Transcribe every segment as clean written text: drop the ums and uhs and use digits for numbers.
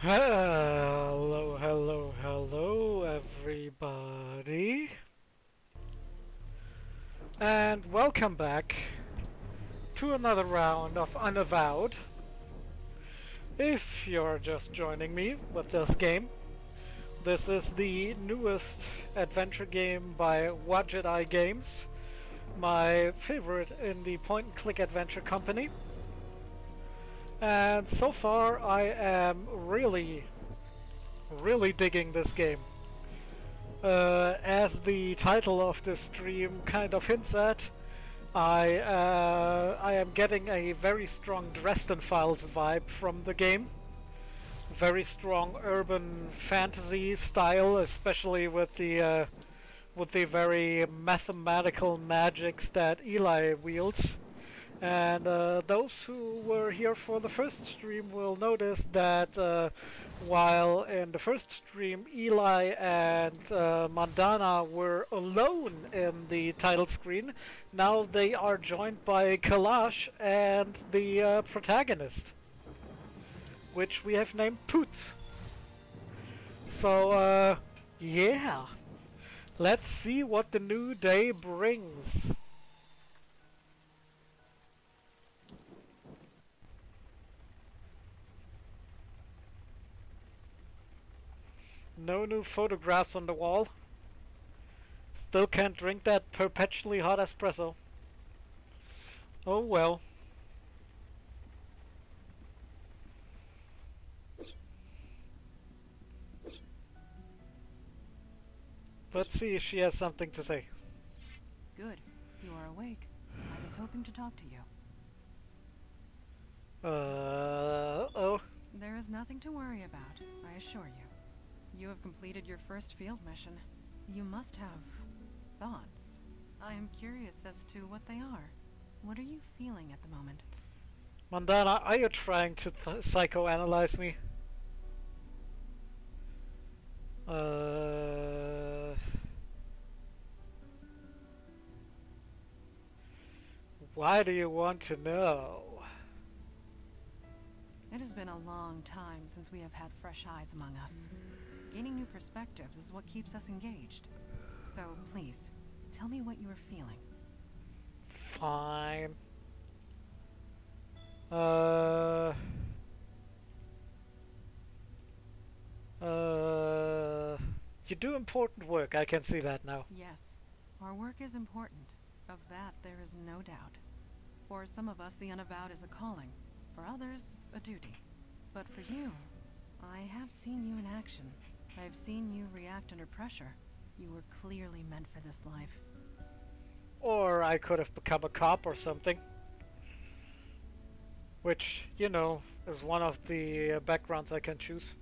Hello, hello, hello, everybody. And welcome back to another round of Unavowed. If you're just joining me with this game, this is the newest adventure game by Wadjet Eye Games, my favorite in the point-and-click adventure company. And so far I am really digging this game. As the title of this stream kind of hints at, I am getting a very strong Dresden Files vibe from the game. Very strong urban fantasy style, especially with the very mathematical magics that Eli wields. And those who were here for the first stream will notice that while in the first stream Eli and Mandana were alone in the title screen, now they are joined by Kalash and the protagonist, which we have named Poots. So yeah, let's see what the new day brings. No new photographs on the wall. Still can't drink that perpetually hot espresso. Oh well. Let's see if she has something to say. Good. You are awake. I was hoping to talk to you. Oh. There is nothing to worry about, I assure you. You have completed your first field mission. You must have thoughts. I am curious as to what they are. What are you feeling at the moment? Mandana, are you trying to psychoanalyze me? Why do you want to know? It has been a long time since we have had fresh eyes among us. Gaining new perspectives is what keeps us engaged. So, please, tell me what you are feeling. Fine. You do important work, I can see that now. Yes, our work is important. Of that, there is no doubt. For some of us, the Unavowed is a calling. For others, a duty. But for you, I have seen you in action. I have seen you react under pressure. You were clearly meant for this life. Or I could have become a cop or something. Which, you know, is one of the backgrounds I can choose.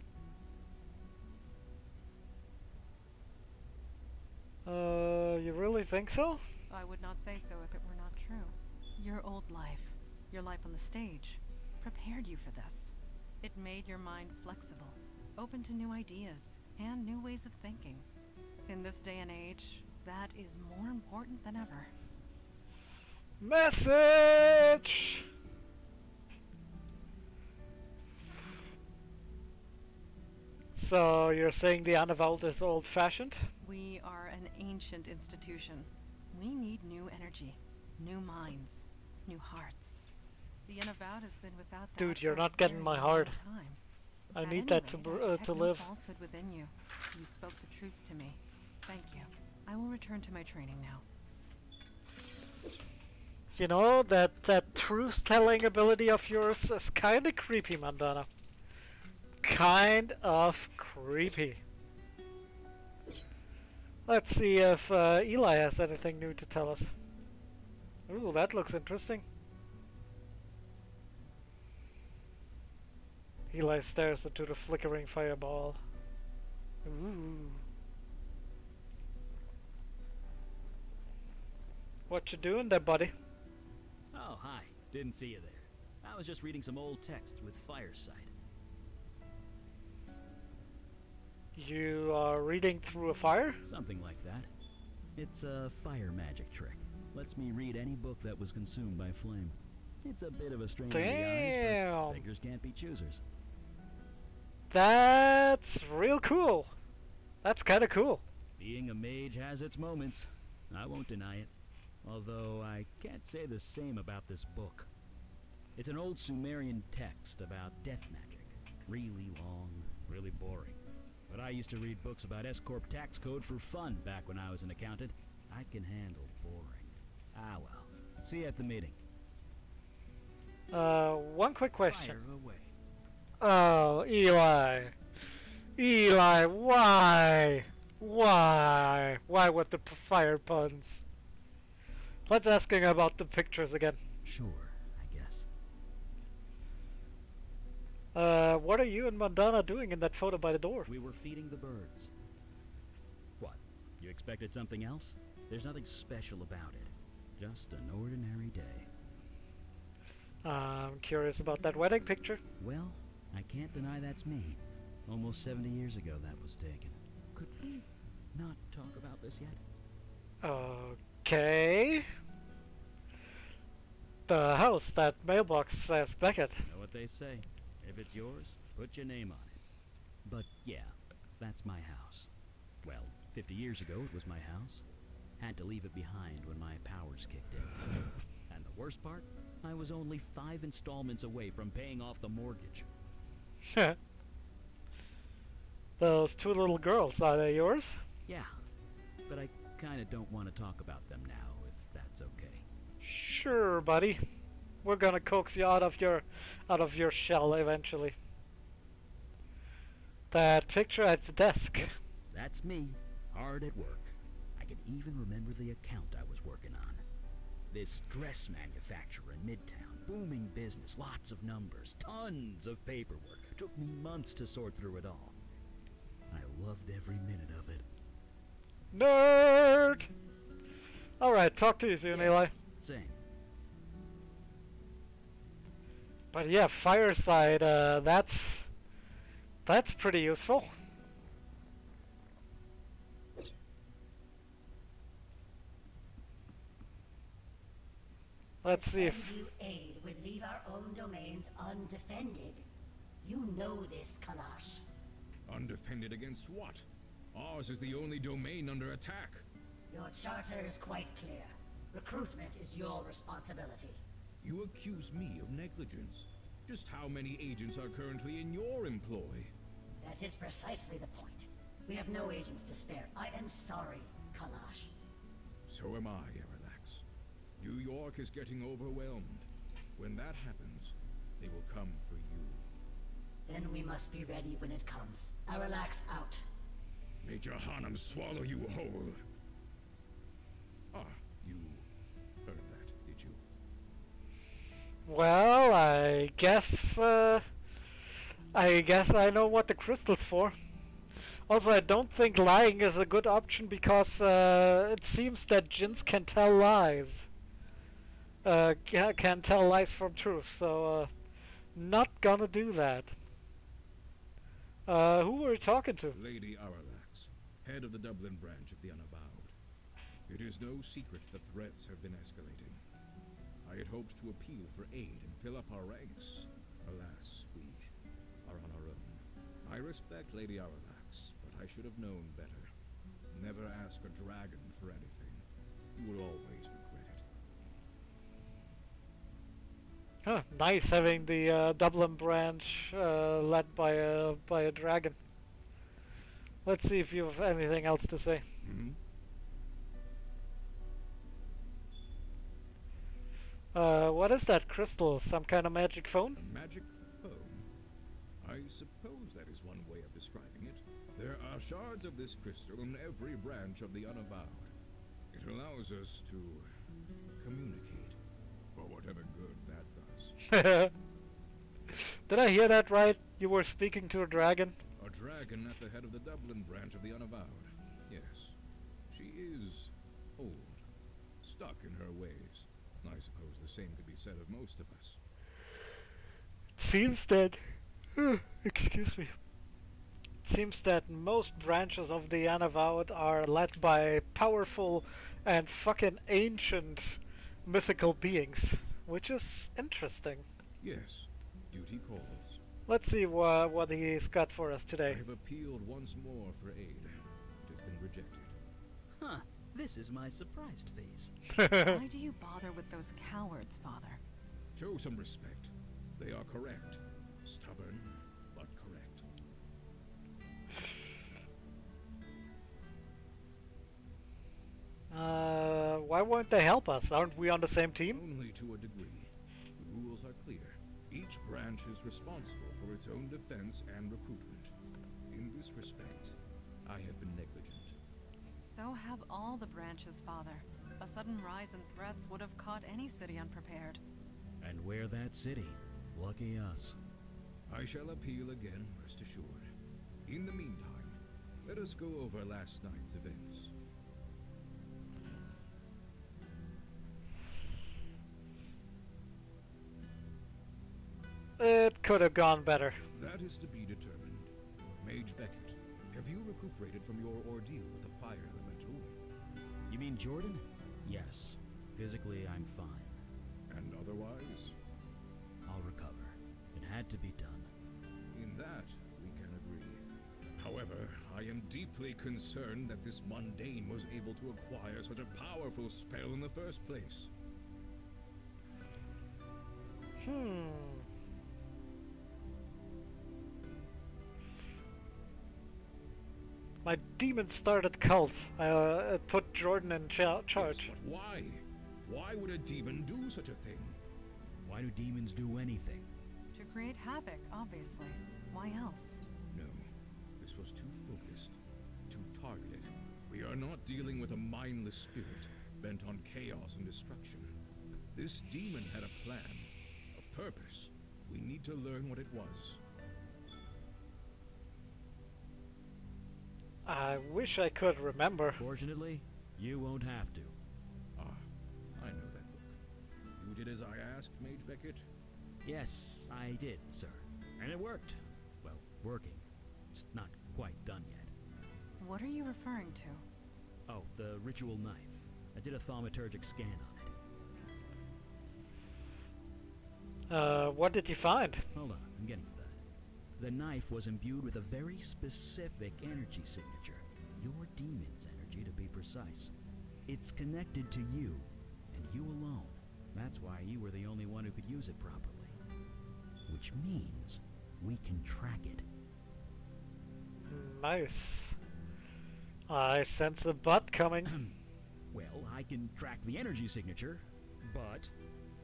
You really think so? I would not say so if it were not true. Your old life, your life on the stage, prepared you for this. It made your mind flexible, open to new ideas, and new ways of thinking. In this day and age, that is more important than ever. Message! So, you're saying the Unavowed is old-fashioned? We are an ancient institution. We need new energy, new minds, new hearts. The Unavowed has been without that. Dude, you're for not a getting very my long heart. time. I At need any that rate, I to detect no live. falsehood within you. You spoke the truth to me. Thank you. I will return to my training now. You know, that truth-telling ability of yours is kinda creepy, Mandana. Kind of creepy. Let's see if Eli has anything new to tell us. Ooh, that looks interesting. Eli stares into the flickering fireball. Ooh. What you doing there, buddy? Oh, hi. Didn't see you there. I was just reading some old text with Fireside. You are reading through a fire? Something like that. It's a fire magic trick. Lets me read any book that was consumed by flame. It's a bit of a strain on the eyes, but beggars can't be choosers. That's real cool. That's kind of cool. Being a mage has its moments. I won't deny it. Although I can't say the same about this book. It's an old Sumerian text about death magic. Really long, really boring. But I used to read books about S-Corp tax code for fun back when I was an accountant. I can handle boring. Ah well. See you at the meeting. One quick question. Fire away. Oh, Eli. Eli, why? Why? Why with the fire puns? Let's ask him about the pictures again. Sure, I guess. What are you and Mandana doing in that photo by the door? We were feeding the birds. What? You expected something else? There's nothing special about it. Just an ordinary day. I'm curious about that wedding picture. Well, I can't deny that's me. Almost 70 years ago that was taken. Could we not talk about this yet? Okay. The house, that mailbox says Beckett. You know what they say. If it's yours, put your name on it. But yeah, that's my house. Well, 50 years ago it was my house. Had to leave it behind when my powers kicked in. And the worst part? I was only 5 installments away from paying off the mortgage. Those 2 little girls, are they yours? Yeah, but I kinda don't want to talk about them now, if that's okay. Sure, buddy. We're gonna coax you out of your shell eventually. That picture at the desk. That's me, hard at work. I can even remember the account I was working on. This dress manufacturer in Midtown, booming business, lots of numbers, tons of paperwork. Took me months to sort through it all. I loved every minute of it. Nerd! Alright, talk to you soon, Eli. Same. But yeah, Fireside, that's pretty useful. Let's see if... Send you aid would leave our own domains undefended. You know this, Kalash. Undefended against what? Ours is the only domain under attack. Your charter is quite clear. Recruitment is your responsibility. You accuse me of negligence. Just how many agents are currently in your employ? That is precisely the point. We have no agents to spare. I am sorry, Kalash. So am I, Aralax. New York is getting overwhelmed. When that happens, they will come for you. Then we must be ready when it comes. Aralax out. Major Hanum swallow you whole. Ah, you heard that, did you? Well, I guess I know what the crystal's for. Also, I don't think lying is a good option because it seems that jinns can tell lies. Can tell lies from truth, so not gonna do that. Who were you talking to? Lady Aralax, head of the Dublin branch of the Unavowed. It is no secret that threats have been escalating. I had hoped to appeal for aid and fill up our ranks. Alas, we are on our own. I respect Lady Aralax, but I should have known better. Never ask a dragon for anything. You will always regret it. Huh, nice having the Dublin branch led by a dragon. Let's see if you have anything else to say. What is that crystal? Some kind of magic phone? A magic phone? I suppose that is one way of describing it. There are shards of this crystal in every branch of the Unavowed. It allows us to communicate, for whatever good that does. Did I hear that right? You were speaking to a dragon? A dragon at the head of the Dublin branch of the Unavowed. Yes. She is old, stuck in her ways. I suppose the same could be said of most of us. It seems that... excuse me. It seems that most branches of the Unavowed are led by powerful and fucking ancient mythical beings. Which is interesting. Yes. Duty calls. Let's see what he's got for us I today. have appealed once more for aid. It has been rejected. Huh. This is my surprised face. Why do you bother with those cowards, Father? Show some respect. They are correct. Stubborn, but correct. Why won't they help us? Aren't we on the same team? Only to a degree. The rules are clear. Each branch is responsible for its own defense and recruitment. In this respect, I have been negligent. So have all the branches, Father. A sudden rise in threats would have caught any city unprepared. And we're that city. Lucky us. I shall appeal again, rest assured. In the meantime, let us go over last night's events. It could have gone better. That is to be determined. Mage Beckett, have you recuperated from your ordeal with the fire elemental? You mean Jordan? Yes. Physically, I'm fine. And otherwise? I'll recover. It had to be done. In that, we can agree. However, I am deeply concerned that this mundane was able to acquire such a powerful spell in the first place. My demon-started cult. It put Jordan in charge. Yes, but why? Why would a demon do such a thing? Why do demons do anything? To create havoc, obviously. Why else? No, this was too focused, too targeted. We are not dealing with a mindless spirit bent on chaos and destruction. This demon had a plan, a purpose. We need to learn what it was. I wish I could remember. Fortunately, you won't have to. Ah, I know that book. You did as I asked, Mage Beckett? Yes, I did, sir. And it worked. Well, working. It's not quite done yet. What are you referring to? Oh, the ritual knife. I did a thaumaturgic scan on it. What did you find? Hold on, I'm getting to that. The knife was imbued with a very specific energy signature. Your demon's energy, to be precise. It's connected to you, and you alone. That's why you were the only one who could use it properly. Which means we can track it. Nice. I sense a butt coming. Well, I can track the energy signature, but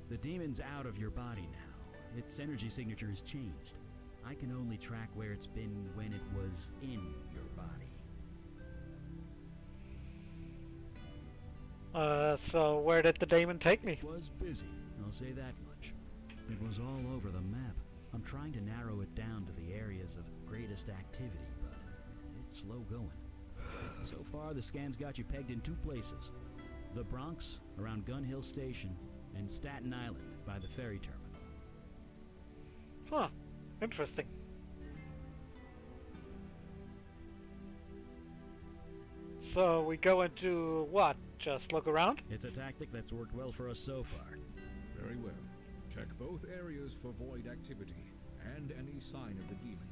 the demon's out of your body now. Its energy signature has changed. I can only track where it's been when it was in your body. So where did the demon take me? It was busy, I'll say that much. It was all over the map. I'm trying to narrow it down to the areas of greatest activity, but it's slow going. So far, the scan's got you pegged in two places. The Bronx, around Gun Hill Station, and Staten Island, by the ferry terminal. Huh. Interesting. So we go into what? Just look around? It's a tactic that's worked well for us so far. Very well. Check both areas for void activity and any sign of the demon.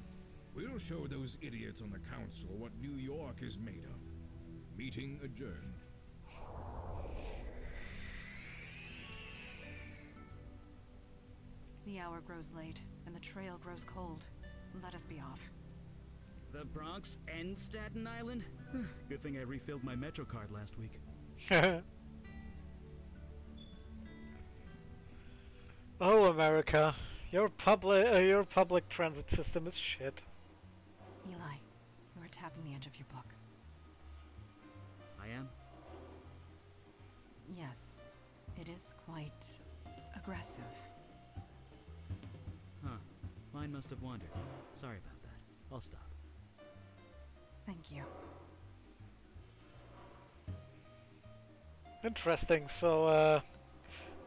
We'll show those idiots on the council what New York is made of. Meeting adjourned. The hour grows late, and the trail grows cold. Let us be off. The Bronx and Staten Island? Good thing I refilled my Metro card last week. Oh, America. Your public transit system is shit. Eli, you are tapping the edge of your book. I am? Yes, it is quite aggressive. Huh. Mine must have wandered. Sorry about that. I'll stop. Thank you. Interesting. So,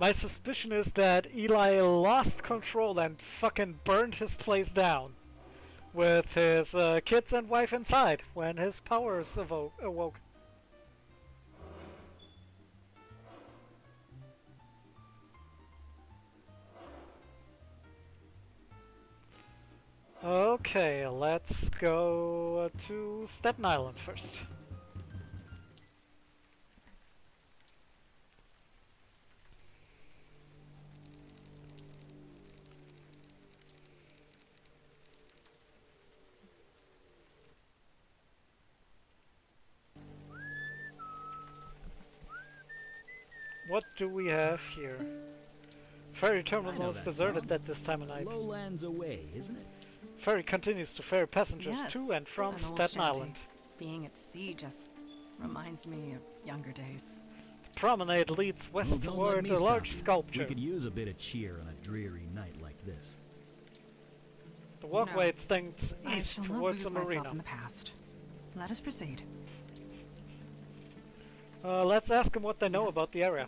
my suspicion is that Eli lost control and fucking burned his place down. With his kids and wife inside when his powers awoke. Okay, let's go to Staten Island first. What do we have here? Ferry terminal is deserted at this time of night. Lowlands away, isn't it? Ferry continues to ferry passengers Yes, to and from an old Staten shanty. Island. Being at sea just reminds me of younger days. The promenade leads west Well, don't let toward me a stop large you. sculpture. We could use a bit of cheer on a dreary night like this. The walkway No. extends I east shall not towards lose the myself marina. in the past. Let us proceed. Let's ask them what they know Yes. about the area.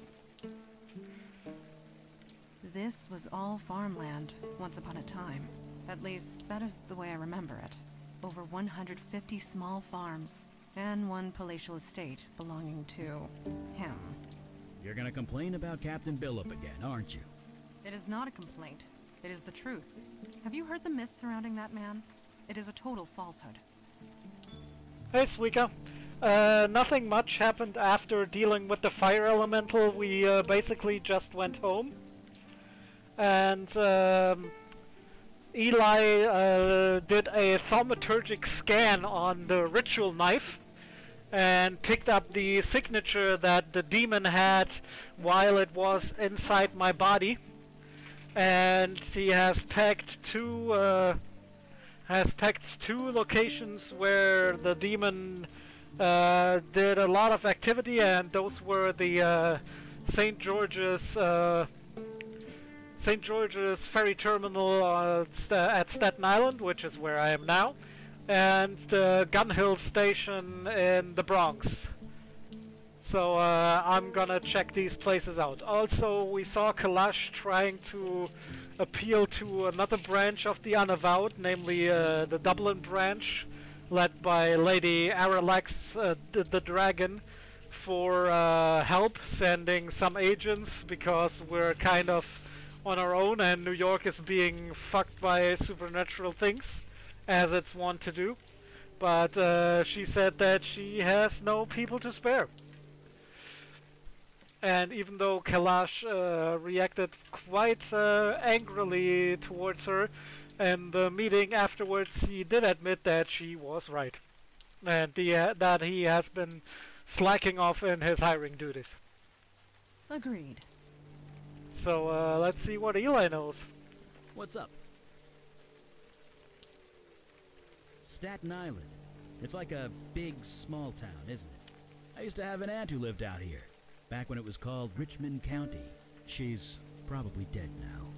This was all farmland once upon a time. At least, that is the way I remember it. Over 150 small farms, and one palatial estate belonging to him. You're gonna complain about Captain Billup again, aren't you? It is not a complaint. It is the truth. Have you heard the myth surrounding that man? It is a total falsehood. Hey, Suika. Nothing much happened after dealing with the fire elemental. We basically just went home. And Eli did a thaumaturgic scan on the ritual knife and picked up the signature that the demon had while it was inside my body. And he has pegged two locations where the demon did a lot of activity, and those were the St. George's ferry terminal at Staten Island, which is where I am now, and the Gun Hill station in the Bronx. So I'm gonna check these places out. Also, we saw Kalash trying to appeal to another branch of the Unavowed, namely the Dublin branch, led by Lady Aralax the Dragon, for help, sending some agents, because we're kind of on our own and New York is being fucked by supernatural things, as it's wont to do. But she said that she has no people to spare. And even though Kalash reacted quite angrily towards her, in the meeting afterwards he did admit that she was right. And that he has been slacking off in his hiring duties. Agreed. So let's see what Eli knows. What's up? Staten Island. It's like a big, small town, isn't it? I used to have an aunt who lived out here, back when it was called Richmond County. She's probably dead now.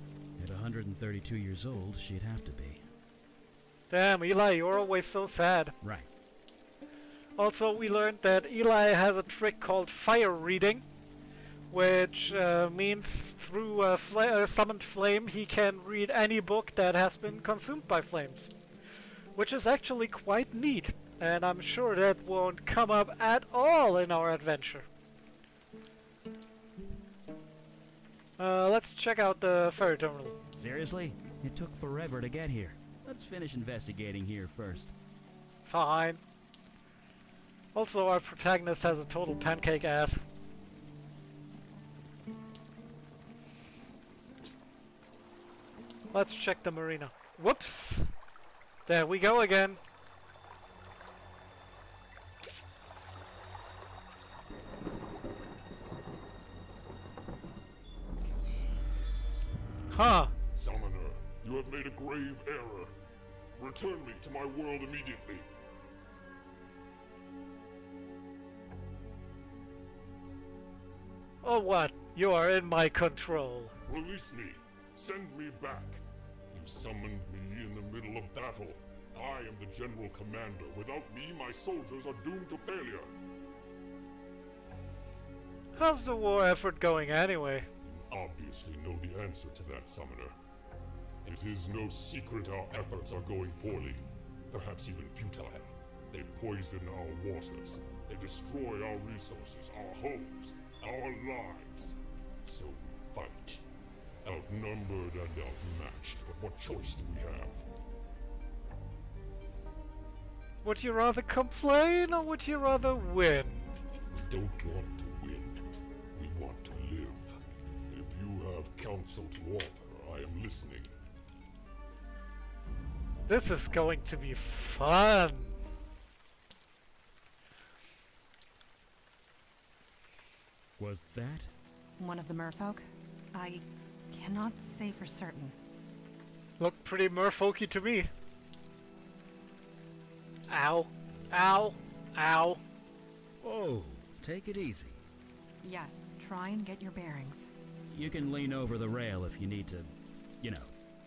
At 132 years old, she'd have to be. Damn, Eli, you're always so sad. Right. Also, we learned that Eli has a trick called fire reading, which means through a summoned flame he can read any book that has been consumed by flames. Which is actually quite neat, and I'm sure that won't come up at all in our adventure. Let's check out the ferry terminal. Seriously? It took forever to get here. Let's finish investigating here first. Fine. Also, our protagonist has a total pancake ass. Let's check the marina. Whoops! There we go again. Huh. Summoner, you have made a grave error. Return me to my world immediately. Oh what? You are in my control. Release me. Send me back. You summoned me in the middle of battle. I am the general commander. Without me, my soldiers are doomed to failure. How's the war effort going anyway? You obviously know the answer to that, Summoner. It is no secret our efforts are going poorly. Perhaps even futile. They poison our waters. They destroy our resources, our homes, our lives. So we fight. Outnumbered and outmatched, but what choice do we have? Would you rather complain or would you rather win? We don't want to win. We want to live. If you have counsel to offer, I am listening. This is going to be fun. Was that? One of the merfolk? I cannot say for certain. Looked pretty merfolky to me. Ow. Ow. Ow. Whoa, take it easy. Yes, try and get your bearings. You can lean over the rail if you need to, you know,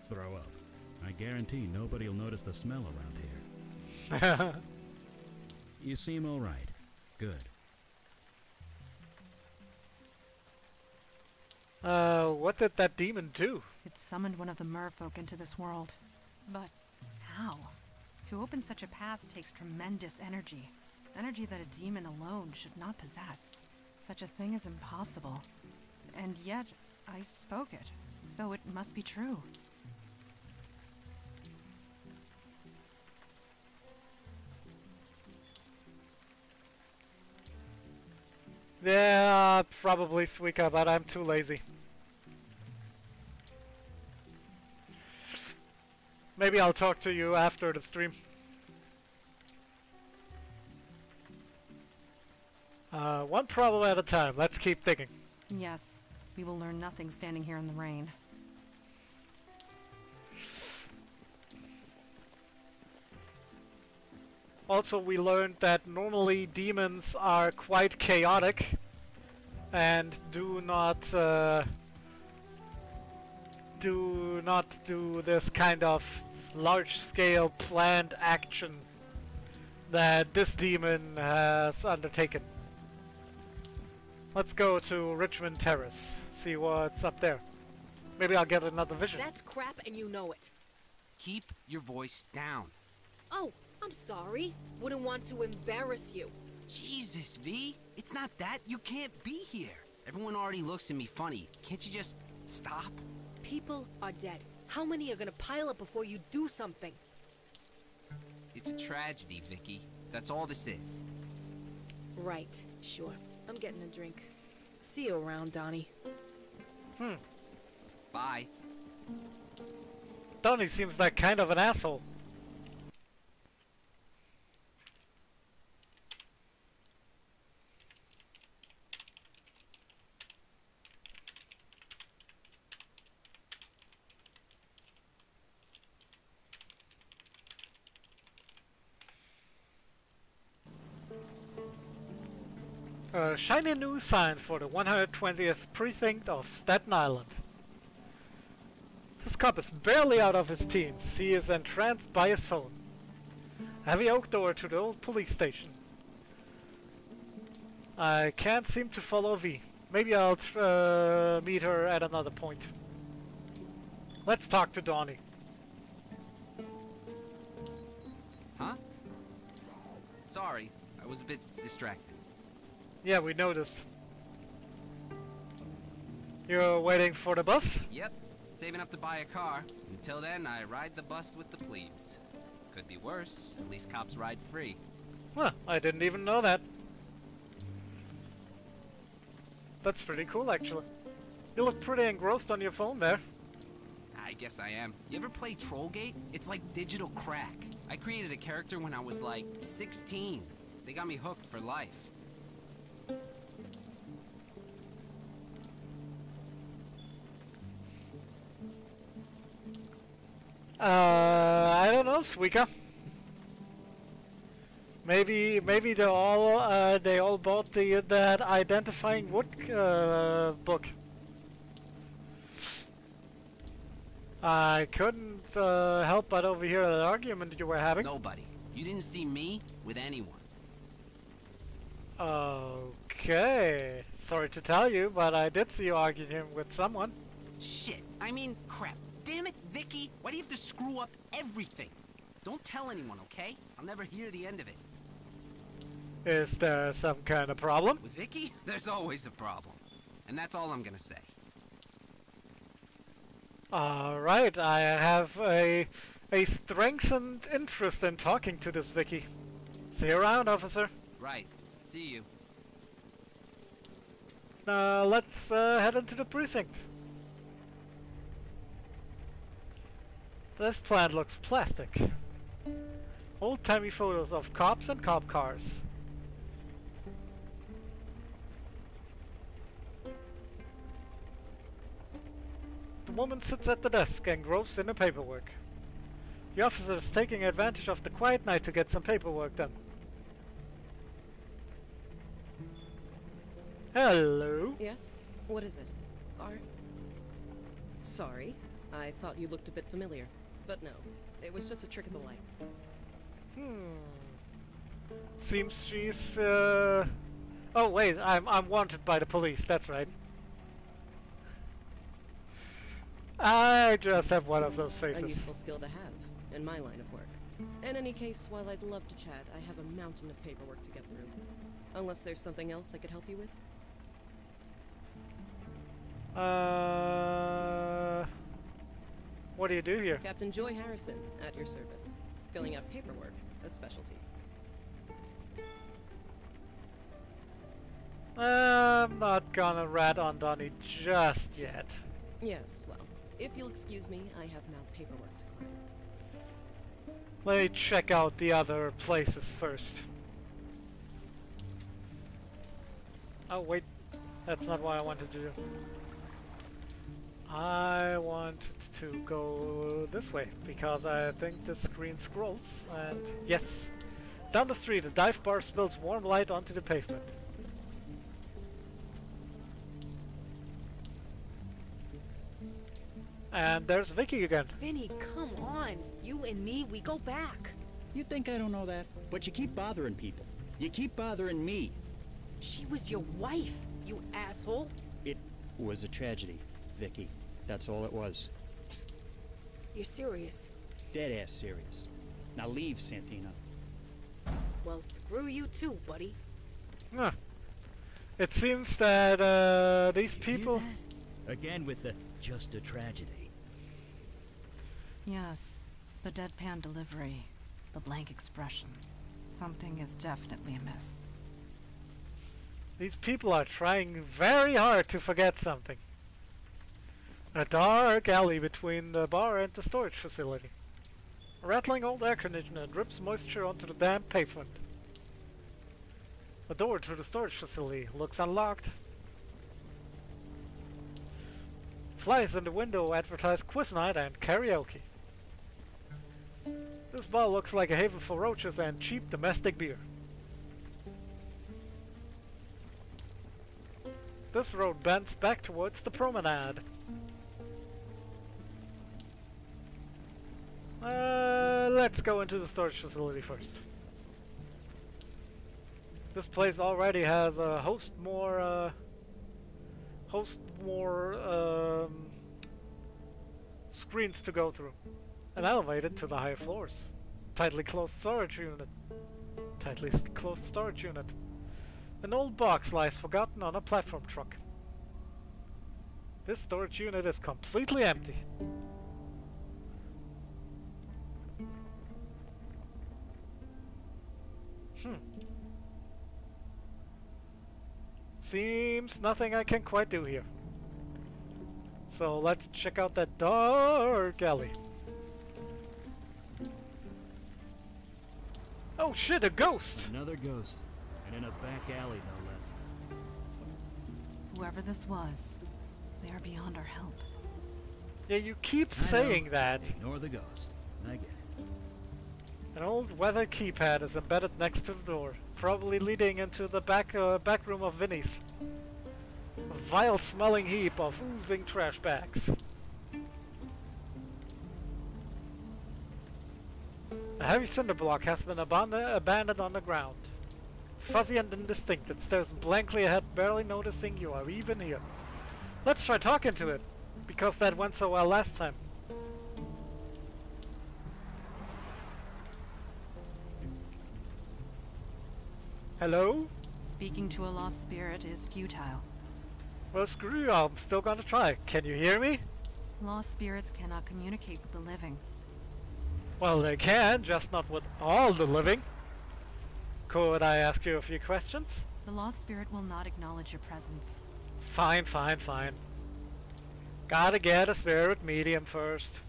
throw up. I guarantee nobody will notice the smell around here. You seem all right. Good. What did that demon do? It summoned one of the merfolk into this world. But how? To open such a path takes tremendous energy. Energy that a demon alone should not possess. Such a thing is impossible. And yet, I spoke it, so it must be true. Yeah, probably Suika, but I'm too lazy. Maybe I'll talk to you after the stream. One problem at a time. Let's keep thinking. Yes, we will learn nothing standing here in the rain. Also, we learned that normally demons are quite chaotic and do not do this kind of large-scale planned action that this demon has undertaken. Let's go to Richmond Terrace, see what's up there. Maybe I'll get another vision. That's crap and you know it. Keep your voice down. Oh, I'm sorry. Wouldn't want to embarrass you. Jesus, V. It's not that. You can't be here. Everyone already looks at me funny. Can't you just stop? People are dead. How many are gonna pile up before you do something? It's a tragedy, Vicky. That's all this is. Right, sure. I'm getting a drink. See you around, Donnie. Bye. Donnie seems like kind of an asshole. A shiny new sign for the 120th precinct of Staten Island. This cop is barely out of his teens. He is entranced by his phone. A heavy oak door to the old police station. I can't seem to follow V. Maybe I'll meet her at another point. Let's talk to Donnie. Huh? Sorry, I was a bit distracted. Yeah, we noticed. You're waiting for the bus? Yep, saving up to buy a car. Until then, I ride the bus with the plebes. Could be worse. At least cops ride free. Huh, I didn't even know that. That's pretty cool, actually. You look pretty engrossed on your phone there. I guess I am. You ever play Trollgate? It's like digital crack. I created a character when I was like 16. They got me hooked for life. I don't know, Suika. Maybe they all bought that identifying wood book. I couldn't help but overhear the argument you were having. Nobody. You didn't see me with anyone. Okay. Sorry to tell you, but I did see you arguing with someone. Shit. I mean, crap. Damn it, Vicky. Why do you have to screw up everything? Don't tell anyone, okay? I'll never hear the end of it. Is there some kind of problem? With Vicky, there's always a problem. And that's all I'm gonna say. Alright, I have a strengthened interest in talking to this Vicky. See you around, officer. Right. See you. Let's head into the precinct. This plant looks plastic. Old-timey photos of cops and cop cars. The woman sits at the desk engrossed in the paperwork. The officer is taking advantage of the quiet night to get some paperwork done. Hello? Yes? What is it? Sorry. I thought you looked a bit familiar. But no. It was just a trick of the light. Seems she's, Oh wait, I'm wanted by the police, that's right. I just have one of those faces. A useful skill to have, in my line of work. In any case, while I'd love to chat, I have a mountain of paperwork to get through. Unless there's something else I could help you with? What do you do here? Captain Joy Harrison, at your service. Filling out paperwork, a specialty. I'm not gonna rat on Donnie just yet. Yes, well, if you'll excuse me, I have now paperwork to clear. Let me check out the other places first. Oh wait, that's not what I wanted to do. I wanted to go this way, because I think the screen scrolls, and yes. Down the street, a dive bar spills warm light onto the pavement. And there's Vicky again. Vinny, come on. You and me, we go back. You think I don't know that? But you keep bothering people. You keep bothering me. She was your wife, you asshole. It was a tragedy, Vicky. That's all it was. You're serious? Dead-ass serious. Now leave, Santina. Well, screw you too, buddy. Huh. It seems that these people... Again with the just a tragedy. Yes, the deadpan delivery, the blank expression. Something is definitely amiss. These people are trying very hard to forget something. A dark alley between the bar and the storage facility. A rattling old air conditioner drips moisture onto the damp pavement. The door to the storage facility looks unlocked. Flies in the window advertise quiz night and karaoke. This bar looks like a haven for roaches and cheap domestic beer. This road bends back towards the promenade. Let's go into the storage facility first. This place already has a host more screens to go through. An elevator to the higher floors. Tightly closed storage unit. An old box lies forgotten on a platform truck. This storage unit is completely empty. Seems nothing I can quite do here. So let's check out that dark alley. Oh shit, a ghost! Another ghost. And in a back alley, no less. Whoever this was, they are beyond our help. Yeah, you keep saying that. Ignore the ghost. I get it. An old weather keypad is embedded next to the door, probably leading into the back room of Vinny's. A vile-smelling heap of oozing trash bags. A heavy cinder block has been abandoned on the ground. It's fuzzy and indistinct. It stares blankly ahead, barely noticing you are even here. Let's try talking to it, because that went so well last time. Hello? Speaking to a lost spirit is futile. Well, screw you, I'm still gonna try. Can you hear me? Lost spirits cannot communicate with the living. Well, they can, just not with all the living. Could I ask you a few questions? The lost spirit will not acknowledge your presence. Fine, fine, fine. Gotta get a spirit medium first.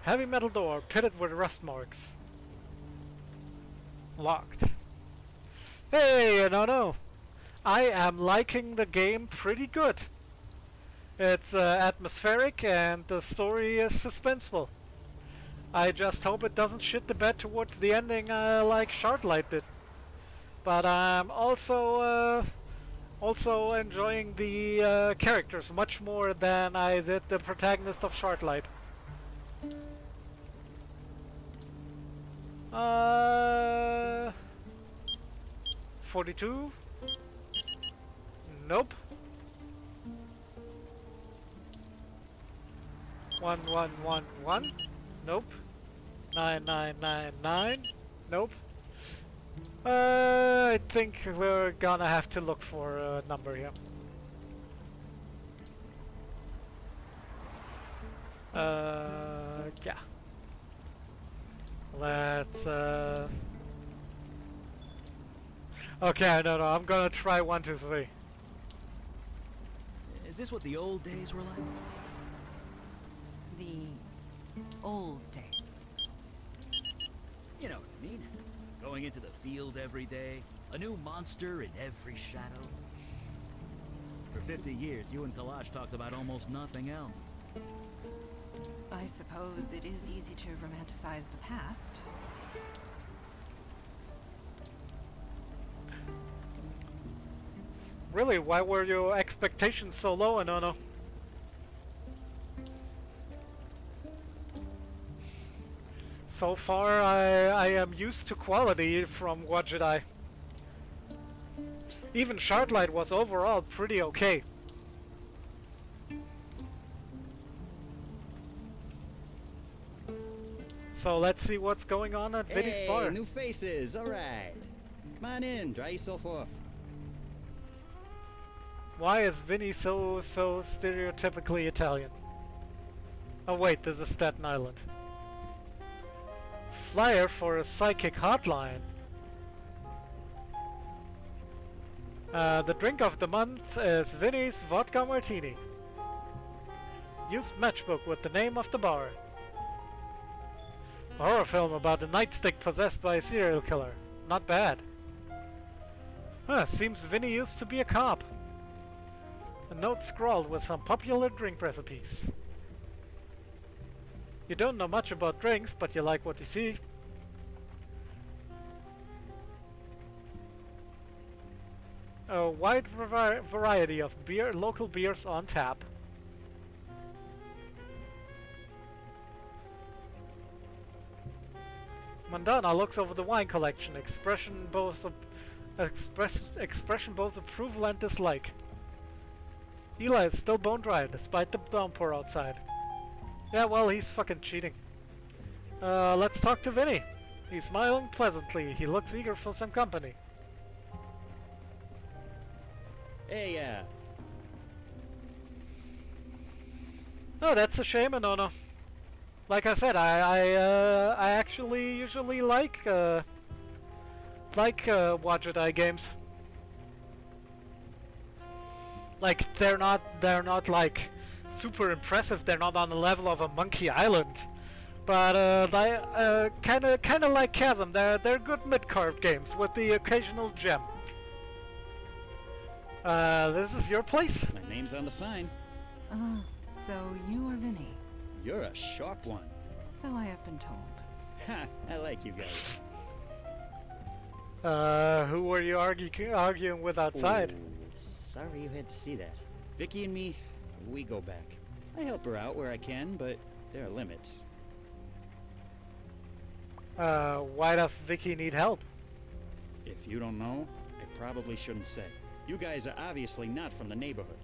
Heavy metal door, pitted with rust marks. Locked. Hey, no. I am liking the game pretty good. It's atmospheric and the story is suspenseful. I just hope it doesn't shit the bed towards the ending like Shardlight did. But I'm also enjoying the characters much more than I did the protagonist of Shardlight. 42? Nope. 1111? Nope. 9999? Nope. I think we're gonna have to look for a number here. Yeah. Let's, okay, no, I'm gonna try 1, 2, 3. Is this what the old days were like? The old days. You know what I mean. Going into the field every day, a new monster in every shadow. For 50 years, you and Kalash talked about almost nothing else. I suppose it is easy to romanticize the past. Really, why were your expectations so low, Anono? So far, I am used to quality from What Jedi. Even Shardlight was overall pretty okay. So let's see what's going on at Vinny's bar. New faces, alright. Come on in, dry yourself off. Why is Vinny so stereotypically Italian? Oh wait, this is Staten Island. Flyer for a psychic hotline. The drink of the month is Vinny's Vodka Martini. Used matchbook with the name of the bar. A horror film about a nightstick possessed by a serial killer. Not bad. Huh, seems Vinny used to be a cop. A note scrawled with some popular drink recipes. You don't know much about drinks, but you like what you see. A wide variety of local beers on tap. Mandana looks over the wine collection, expression both approval and dislike. Eli is still bone dry despite the downpour outside. Yeah, well, he's fucking cheating. Let's talk to Vinny. He's smiling pleasantly. He looks eager for some company. Hey, Oh, that's a shame, Anono. Like I said, I actually usually like What Jedi games. Like they're not like super impressive. They're not on the level of a Monkey Island, but kind of like Chasm. They're good mid-card games with the occasional gem. This is your place? my name's on the sign. Oh, so you are Vinny. You're a sharp one. So I have been told. Ha, I like you guys. Who were you arguing with outside? Ooh, sorry you had to see that. Vicky and me, we go back. I help her out where I can, but there are limits. Why does Vicky need help? If you don't know, I probably shouldn't say. You guys are obviously not from the neighborhood.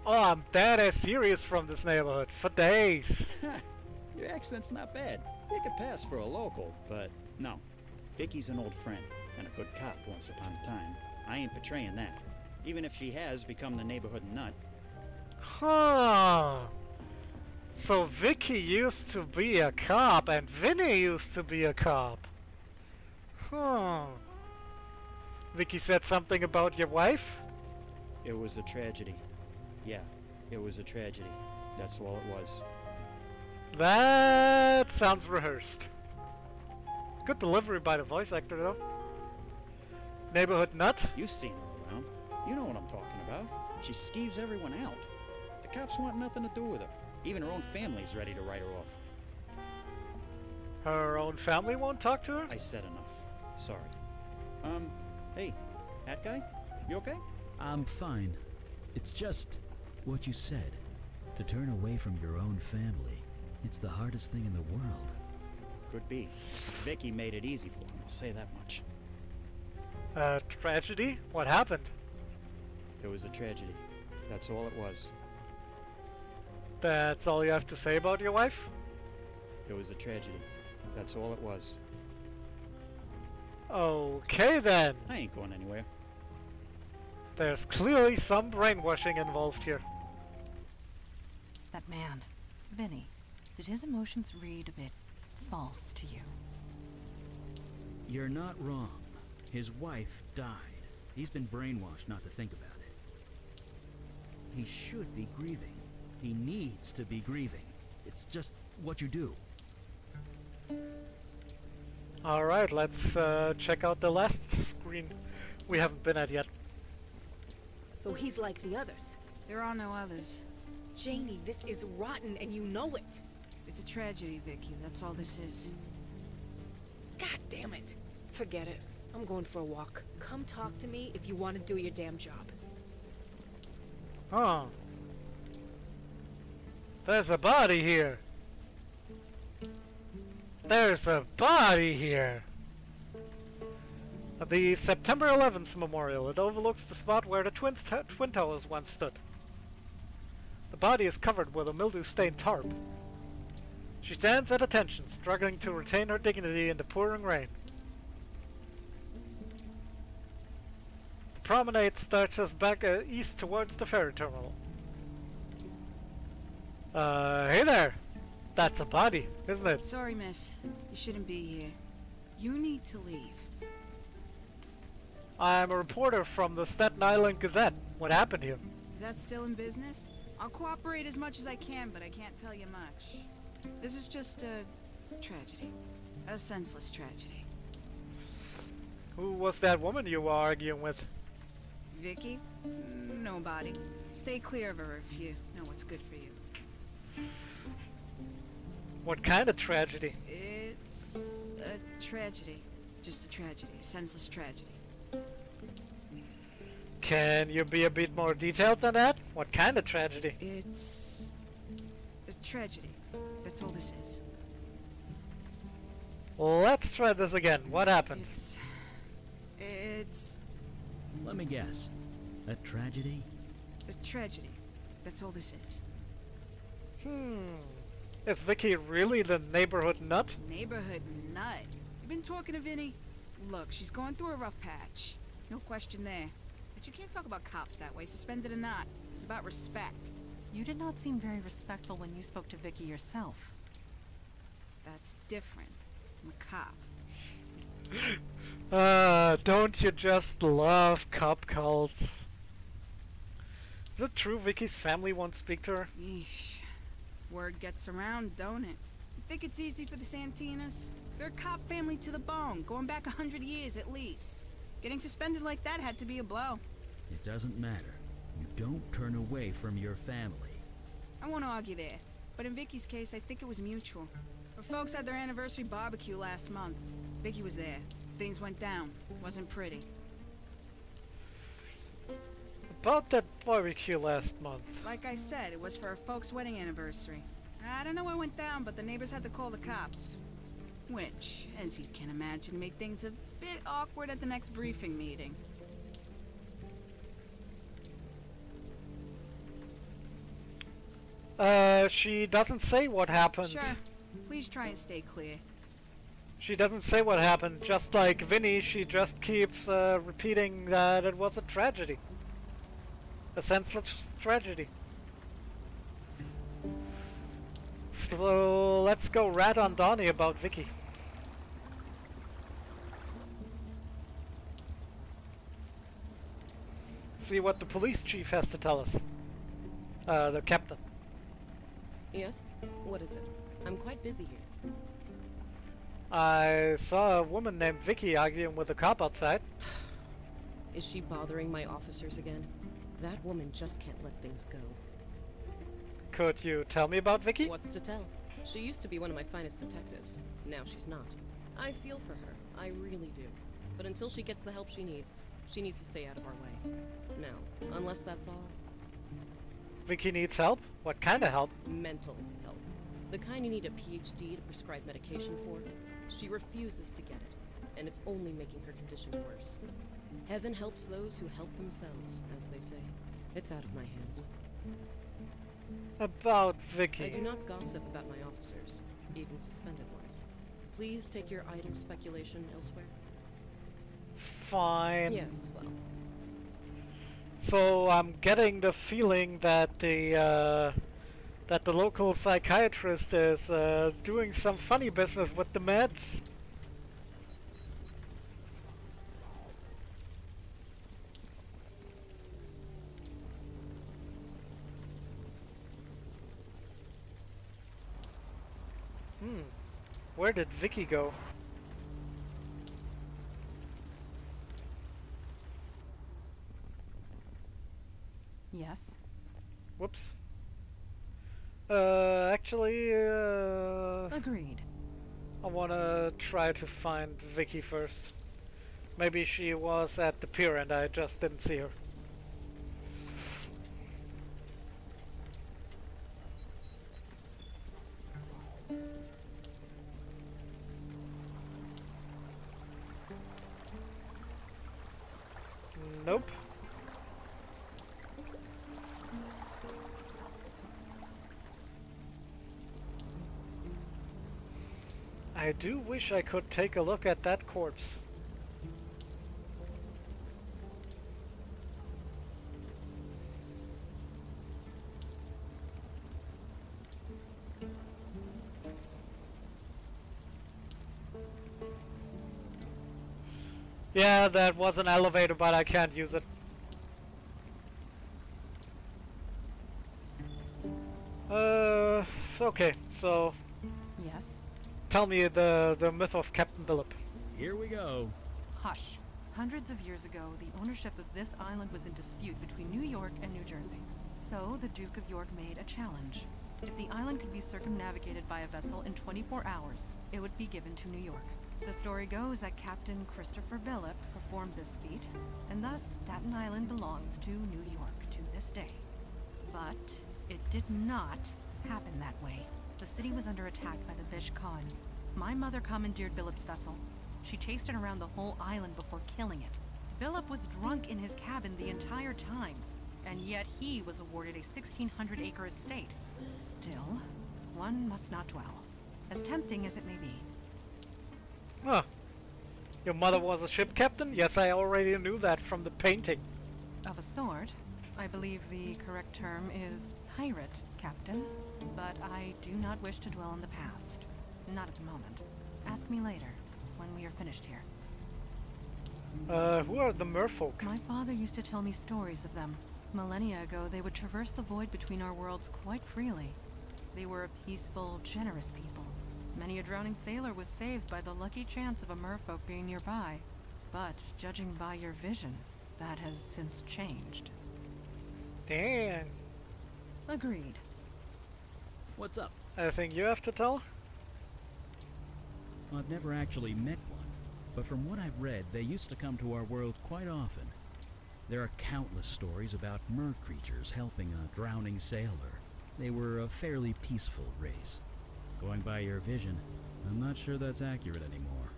Oh, I'm dead serious from this neighborhood for days. Your accent's not bad. You could pass for a local, but no. Vicky's an old friend, and a good cop once upon a time. I ain't betraying that. Even if she has become the neighborhood nut. Huh. So Vicky used to be a cop, and Vinny used to be a cop. Huh. Vicky said something about your wife? It was a tragedy. Yeah, it was a tragedy. That's all it was. That sounds rehearsed. Good delivery by the voice actor, though. Neighborhood nut? You've seen her around. You know what I'm talking about. She skeeves everyone out. The cops want nothing to do with her. Even her own family's ready to write her off. Her own family won't talk to her? I said enough. Sorry. Hey, hat guy? You okay? I'm fine. It's just what you said. To turn away from your own family. It's the hardest thing in the world. Could be. Vicky made it easy for him, I'll say that much. Tragedy? What happened? It was a tragedy. That's all it was. That's all you have to say about your wife? It was a tragedy. That's all it was. Okay then. I ain't going anywhere. There's clearly some brainwashing involved here. That man, Vinny, did his emotions read a bit false to you? You're not wrong. His wife died. He's been brainwashed not to think about it. He should be grieving. He needs to be grieving. It's just what you do. Alright, let's check out the last screen we haven't been at yet. So he's like the others. There are no others. Janie, this is rotten and you know it. It's a tragedy, Vicky. That's all this is. God damn it. Forget it. I'm going for a walk. Come talk to me if you want to do your damn job. Huh. There's a body here. There's a body here. The September 11th memorial. It overlooks the spot where the Twin Towers once stood. The body is covered with a mildew-stained tarp. She stands at attention, struggling to retain her dignity in the pouring rain. The promenade starts back east towards the ferry terminal. Hey there! That's a body, isn't it? Sorry, miss. You shouldn't be here. You need to leave. I'm a reporter from the Staten Island Gazette. What happened here? Is that still in business? I'll cooperate as much as I can, but I can't tell you much. This is just a tragedy. A senseless tragedy. Who was that woman you were arguing with? Vicky? Nobody. Stay clear of her if you know what's good for you. What kind of tragedy? It's a tragedy. Just a tragedy. A senseless tragedy. Can you be a bit more detailed than that? What kind of tragedy? It's a tragedy. That's all this is. Let's try this again. What happened? It's... Let me guess. A tragedy? A tragedy. That's all this is. Is Vicky really the neighborhood nut? Neighborhood nut? You been talking to Vinny? Look, she's going through a rough patch. No question there. But you can't talk about cops that way, suspended or not. It's about respect. You did not seem very respectful when you spoke to Vicky yourself. That's different. I'm a cop. Don't you just love cop cults? Is it true Vicky's family won't speak to her? Yeesh. Word gets around, don't it? You think it's easy for the Santinas? They're a cop family to the bone, going back 100 years at least. Getting suspended like that had to be a blow. It doesn't matter. You don't turn away from your family. I won't argue there, but in Vicky's case, I think it was mutual. Her folks had their anniversary barbecue last month. Vicky was there. Things went down. Wasn't pretty. About that barbecue last month. Like I said, it was for her folks' wedding anniversary. I don't know what went down, but the neighbors had to call the cops. Which, as you can imagine, made things a bit awkward at the next briefing meeting. She doesn't say what happened. Sure. Please try and stay clear. She doesn't say what happened. Just like Vinny, she just keeps repeating that it was a tragedy. A senseless tragedy. So let's go rat on Donnie about Vicky. See what the police chief has to tell us. The captain. Yes? What is it? I'm quite busy here. I saw a woman named Vicky arguing with a cop outside. Is she bothering my officers again? That woman just can't let things go. Could you tell me about Vicky? What's to tell? She used to be one of my finest detectives. Now she's not. I feel for her. I really do. But until she gets the help she needs to stay out of our way. Now, unless that's all... Vicky needs help? What kind of help? Mental help. The kind you need a PhD to prescribe medication for. She refuses to get it, and it's only making her condition worse. Heaven helps those who help themselves, as they say. It's out of my hands. About Vicky. I do not gossip about my officers, even suspended ones. Please take your idle speculation elsewhere. Fine. Yes, well. So I'm getting the feeling that the local psychiatrist is doing some funny business with the meds. Where did Vicky go? Yes. Whoops. Actually, Agreed. I wanna try to find Vicky first. Maybe she was at the pier and I just didn't see her. Nope. I do wish I could take a look at that corpse. Yeah, that was an elevator, but I can't use it. Okay, so... Yes? Tell me the myth of Captain Billop. Here we go. Hush. Hundreds of years ago, the ownership of this island was in dispute between New York and New Jersey. So, the Duke of York made a challenge. If the island could be circumnavigated by a vessel in 24 hours, it would be given to New York. The story goes that Captain Christopher Billop performed this feat, and thus Staten Island belongs to New York to this day. But it did not happen that way. The city was under attack by the Bish Khan. My mother commandeered Billop's vessel. She chased it around the whole island before killing it. Billop was drunk in his cabin the entire time, and yet he was awarded a 1,600-acre estate. Still, one must not dwell, as tempting as it may be. Huh. Your mother was a ship captain? Yes, I already knew that from the painting. Of a sort. I believe the correct term is pirate captain, but I do not wish to dwell on the past. Not at the moment. Ask me later, when we are finished here. Who are the merfolk? My father used to tell me stories of them. Millennia ago, they would traverse the void between our worlds quite freely. They were a peaceful, generous people. Many a drowning sailor was saved by the lucky chance of a merfolk being nearby. But, judging by your vision, that has since changed. Damn. Agreed. What's up? Anything you have to tell? I've never actually met one, but from what I've read, they used to come to our world quite often. There are countless stories about mer creatures helping a drowning sailor. They were a fairly peaceful race. Going by your vision, I'm not sure that's accurate anymore.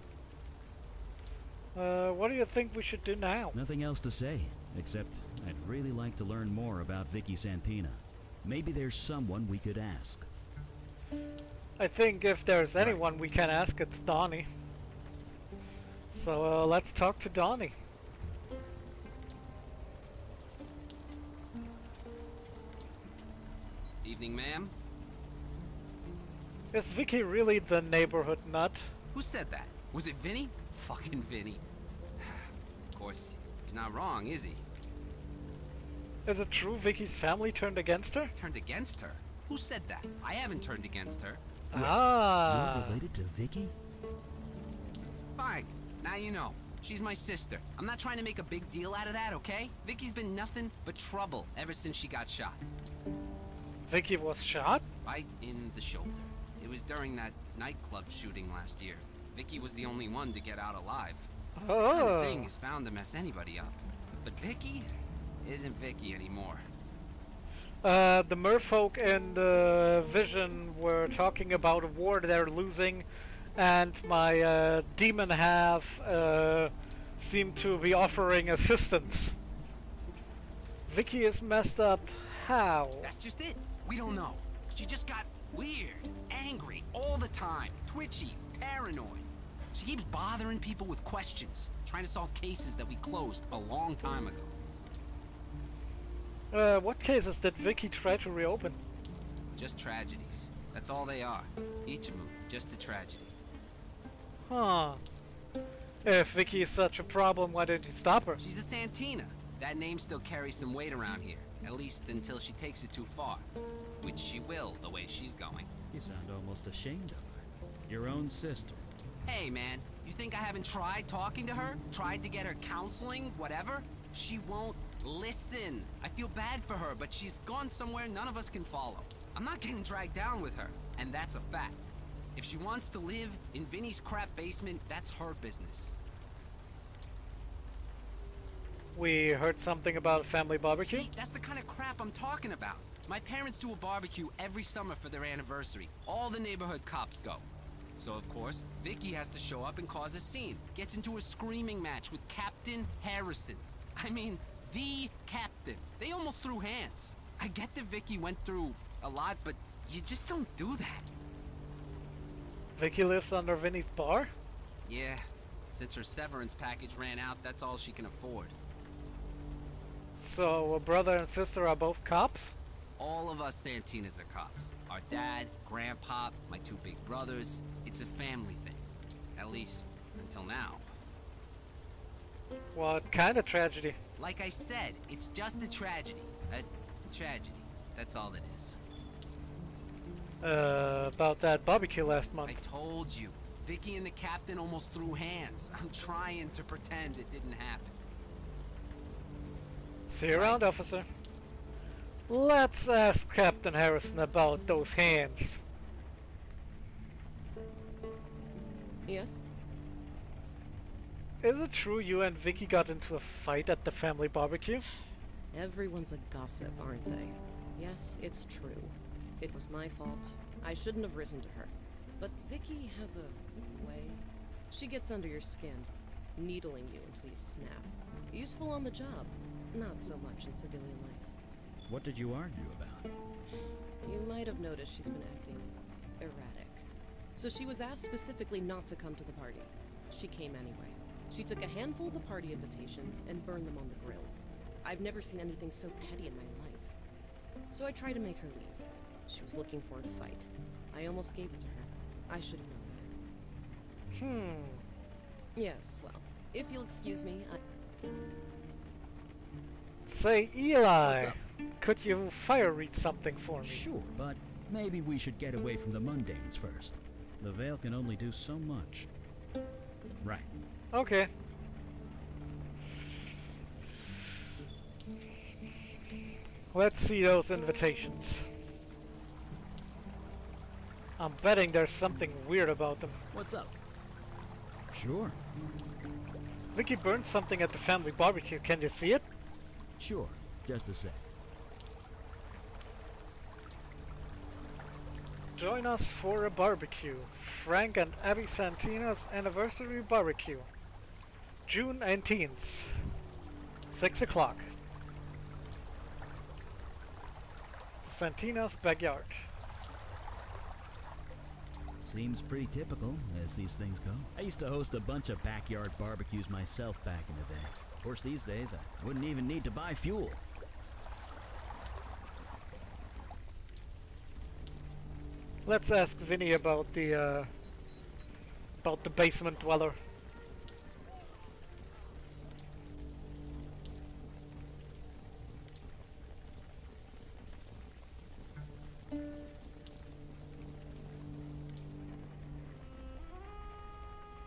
What do you think we should do now? Nothing else to say, except I'd really like to learn more about Vicky Santina. Maybe there's someone we could ask. I think if there's anyone we can ask, it's Donnie. So let's talk to Donnie. Evening, ma'am. Is Vicky really the neighborhood nut? Who said that? Was it Vinny? Fucking Vinny. Of course, he's not wrong, is he? Is it true Vicky's family turned against her? Turned against her? Who said that? I haven't turned against her. Ah. You're related to Vicky? Fine. Now you know. She's my sister. I'm not trying to make a big deal out of that, okay? Vicky's been nothing but trouble ever since she got shot. Vicky was shot? Right in the shoulder. It was during that nightclub shooting last year. Vicky was the only one to get out alive. Oh. That kind of thing is bound to mess anybody up. But Vicky isn't Vicky anymore. The merfolk and the Vision were talking about a war they're losing, and my demon half seemed to be offering assistance. Vicky is messed up. How? That's just it. We don't know. She just got weird, angry all the time, twitchy, paranoid. She keeps bothering people with questions, trying to solve cases that we closed a long time ago. What cases did Vicky try to reopen? Just tragedies. That's all they are. Each of them, just a tragedy. Huh. If Vicky is such a problem, why didn't you stop her? She's a Santina. That name still carries some weight around here. At least until she takes it too far. Which she will, the way she's going. You sound almost ashamed of her. Your own sister. Hey, man. You think I haven't tried talking to her? Tried to get her counseling? Whatever? She won't listen. I feel bad for her, but she's gone somewhere none of us can follow. I'm not getting dragged down with her, and that's a fact. If she wants to live in Vinny's crap basement, that's her business. We heard something about a family barbecue? See, that's the kind of crap I'm talking about. My parents do a barbecue every summer for their anniversary. All the neighborhood cops go. So, of course, Vicky has to show up and cause a scene. Gets into a screaming match with Captain Harrison. I mean, the captain. They almost threw hands. I get that Vicky went through a lot, but you just don't do that. Vicky lives under Vinny's bar? Yeah. Since her severance package ran out, that's all she can afford. So, a brother and sister are both cops? All of us Santinas are cops. Our dad, grandpa, my two big brothers. It's a family thing. At least, until now. What kind of tragedy? Like I said, it's just a tragedy. A tragedy. That's all it is. About that barbecue last month. I told you. Vicky and the captain almost threw hands. I'm trying to pretend it didn't happen. See you around, officer. Let's ask Captain Harrison about those hands. Yes? Is it true you and Vicky got into a fight at the family barbecue? Everyone's a gossip, aren't they? Yes, it's true. It was my fault. I shouldn't have risen to her. But Vicky has a way. She gets under your skin, needling you until you snap. Useful on the job, not so much in civilian life. What did you argue about? You might have noticed she's been acting erratic. So she was asked specifically not to come to the party. She came anyway. She took a handful of the party invitations and burned them on the grill. I've never seen anything so petty in my life. So I tried to make her leave. She was looking for a fight. I almost gave it to her. I should have known better. Yes, well, if you'll excuse me, Say, Eli, could you fire read something for me? Sure, but maybe we should get away from the mundanes first. The Veil can only do so much. Right. Okay. Let's see those invitations. I'm betting there's something weird about them. What's up? Sure. Vicky burned something at the family barbecue. Can you see it? Sure. Just a sec. Join us for a barbecue. Frank and Abby Santina's anniversary barbecue. June 19th. 6 o'clock. Santina's backyard. Seems pretty typical, as these things go. I used to host a bunch of backyard barbecues myself back in the day. Of course, these days, I wouldn't even need to buy fuel. Let's ask Vinny about the basement dweller.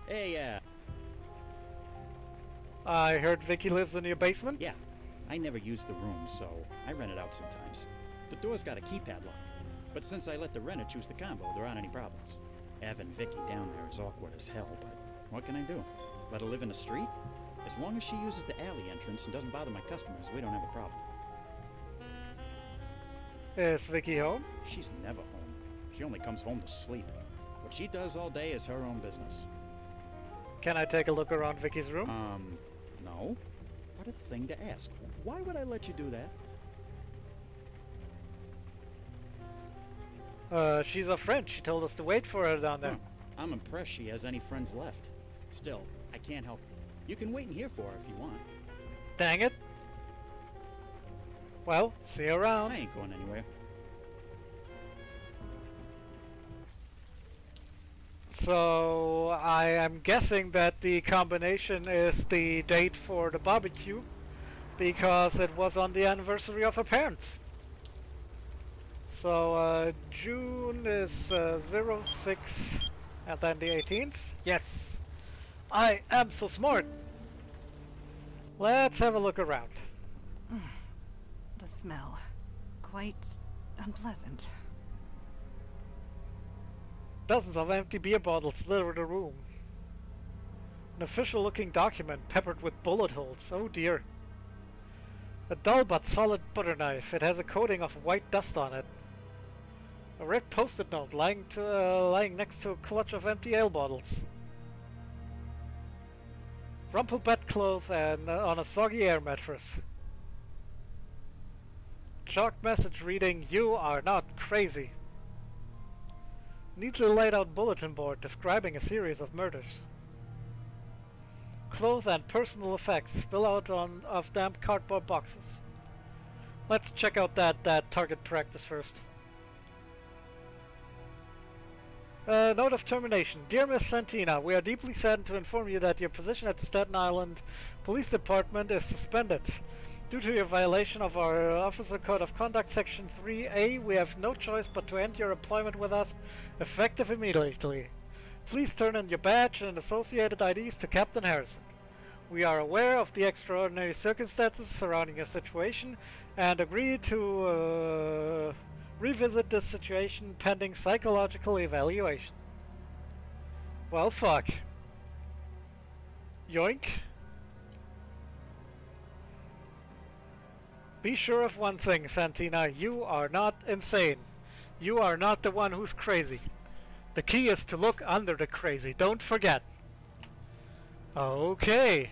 Hey, I heard Vicky lives in your basement? yeah. I never use the room, so I rent it out sometimes. The door's got a keypad lock, but since I let the renter choose the combo, there aren't any problems. Having Vicky down there is awkward as hell, but what can I do? Let her live in the street? As long as she uses the alley entrance and doesn't bother my customers, we don't have a problem. Is Vicky home? She's never home. She only comes home to sleep. What she does all day is her own business. Can I take a look around Vicky's room? No. What a thing to ask. Why would I let you do that? She's a friend. She told us to wait for her down there. Huh. I'm impressed she has any friends left. Still, I can't help it. You can wait in here for her if you want. Dang it. Well, see you around. I ain't going anywhere. So, I am guessing that the combination is the date for the barbecue, because it was on the anniversary of her parents. So, June is 06, and then the 18th? Yes! I am so smart! Let's have a look around. The smell. Quite unpleasant. Dozens of empty beer bottles litter the room. An official-looking document peppered with bullet holes. Oh dear. A dull but solid butter knife. It has a coating of white dust on it. A red post-it note lying next to a clutch of empty ale bottles. Rumpled bedclothes and on a soggy air mattress. Chalked message reading, "You are not crazy." Neatly laid out bulletin board describing a series of murders. Clothes and personal effects spill out of damp cardboard boxes. Let's check out that target practice first. Note of termination. Dear Miss Santina, we are deeply saddened to inform you that your position at the Staten Island Police Department is suspended. Due to your violation of our Officer Code of Conduct Section 3A, we have no choice but to end your employment with us, effective immediately. Please turn in your badge and associated IDs to Captain Harrison. We are aware of the extraordinary circumstances surrounding your situation and agree to revisit this situation pending psychological evaluation. Well, fuck. Yoink. Be sure of one thing, Santina. You are not insane. You are not the one who's crazy. The key is to look under the crazy. Don't forget. Okay.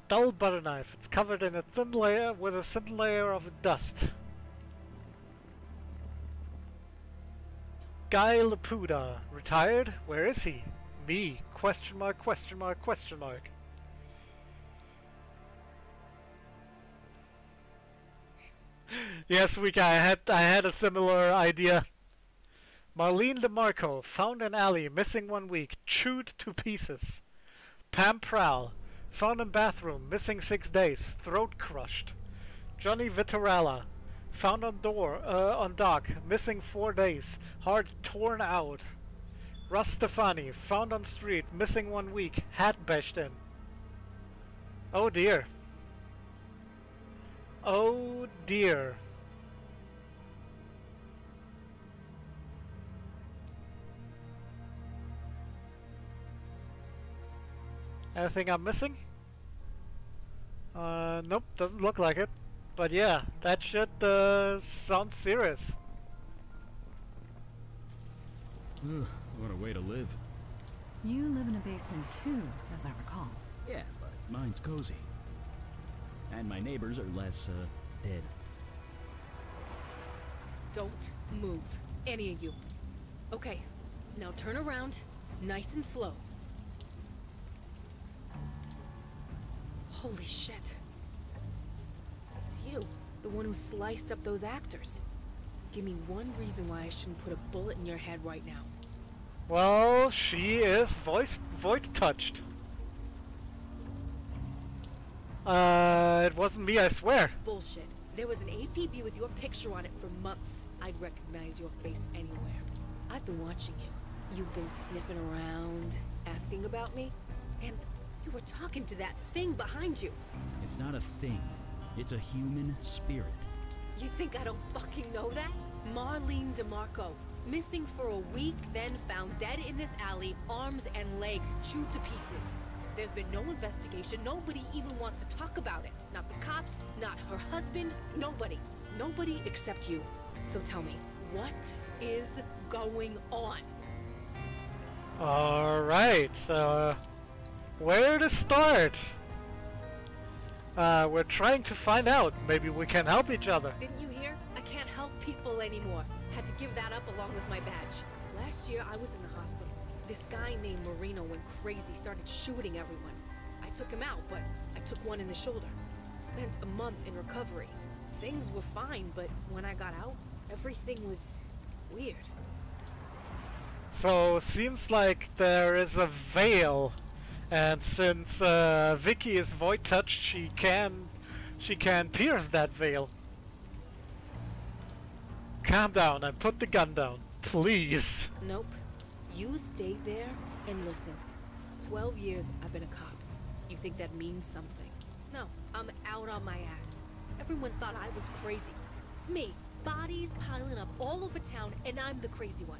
Dull butter knife. It's covered in a thin layer with a thin layer of dust. Guy Lapuda, retired? Where is he? Me? Question mark, question mark, question mark. Yes, I had a similar idea. Marlene DeMarco, found in alley, missing 1 week, chewed to pieces. Pam Prowl, found in bathroom, missing 6 days, throat crushed. Johnny Vitarella, found on dock, missing 4 days, heart torn out. Russ Stefani, found on street, missing 1 week, hat bashed in. Oh dear. Oh dear. Anything I'm missing? Nope, doesn't look like it. But yeah, that shit sounds serious. What a way to live. You live in a basement too, as I recall. Yeah, but mine's cozy. And my neighbors are less, dead. Don't move, any of you. Okay, now turn around, nice and slow. Holy shit. It's you, the one who sliced up those actors. Give me one reason why I shouldn't put a bullet in your head right now. Well, she is void touched. It wasn't me, I swear. Bullshit. There was an APB with your picture on it for months. I'd recognize your face anywhere. I've been watching you. You've been sniffing around, asking about me, and you were talking to that thing behind you. It's not a thing. It's a human spirit. You think I don't fucking know that? Marlene DeMarco. Missing for a week, then found dead in this alley, arms and legs chewed to pieces. There's been no investigation. Nobody even wants to talk about it. Not the cops, not her husband, nobody. Nobody except you. So tell me, what is going on? Alright, so where to start? We're trying to find out. Maybe we can help each other. Didn't you hear? I can't help people anymore. Had to give that up along with my badge. Last year I was in the hospital. This guy named Marino went crazy, started shooting everyone. I took him out, but I took one in the shoulder. Spent a month in recovery. Things were fine, but when I got out, everything was weird. So, seems like there is a veil, and since Vicky is void touched, she can pierce that veil. Calm down and put the gun down, please. Nope. You stay there and listen. 12 years I've been a cop. You think that means something? No, I'm out on my ass. Everyone thought I was crazy. Me, bodies piling up all over town, and I'm the crazy one.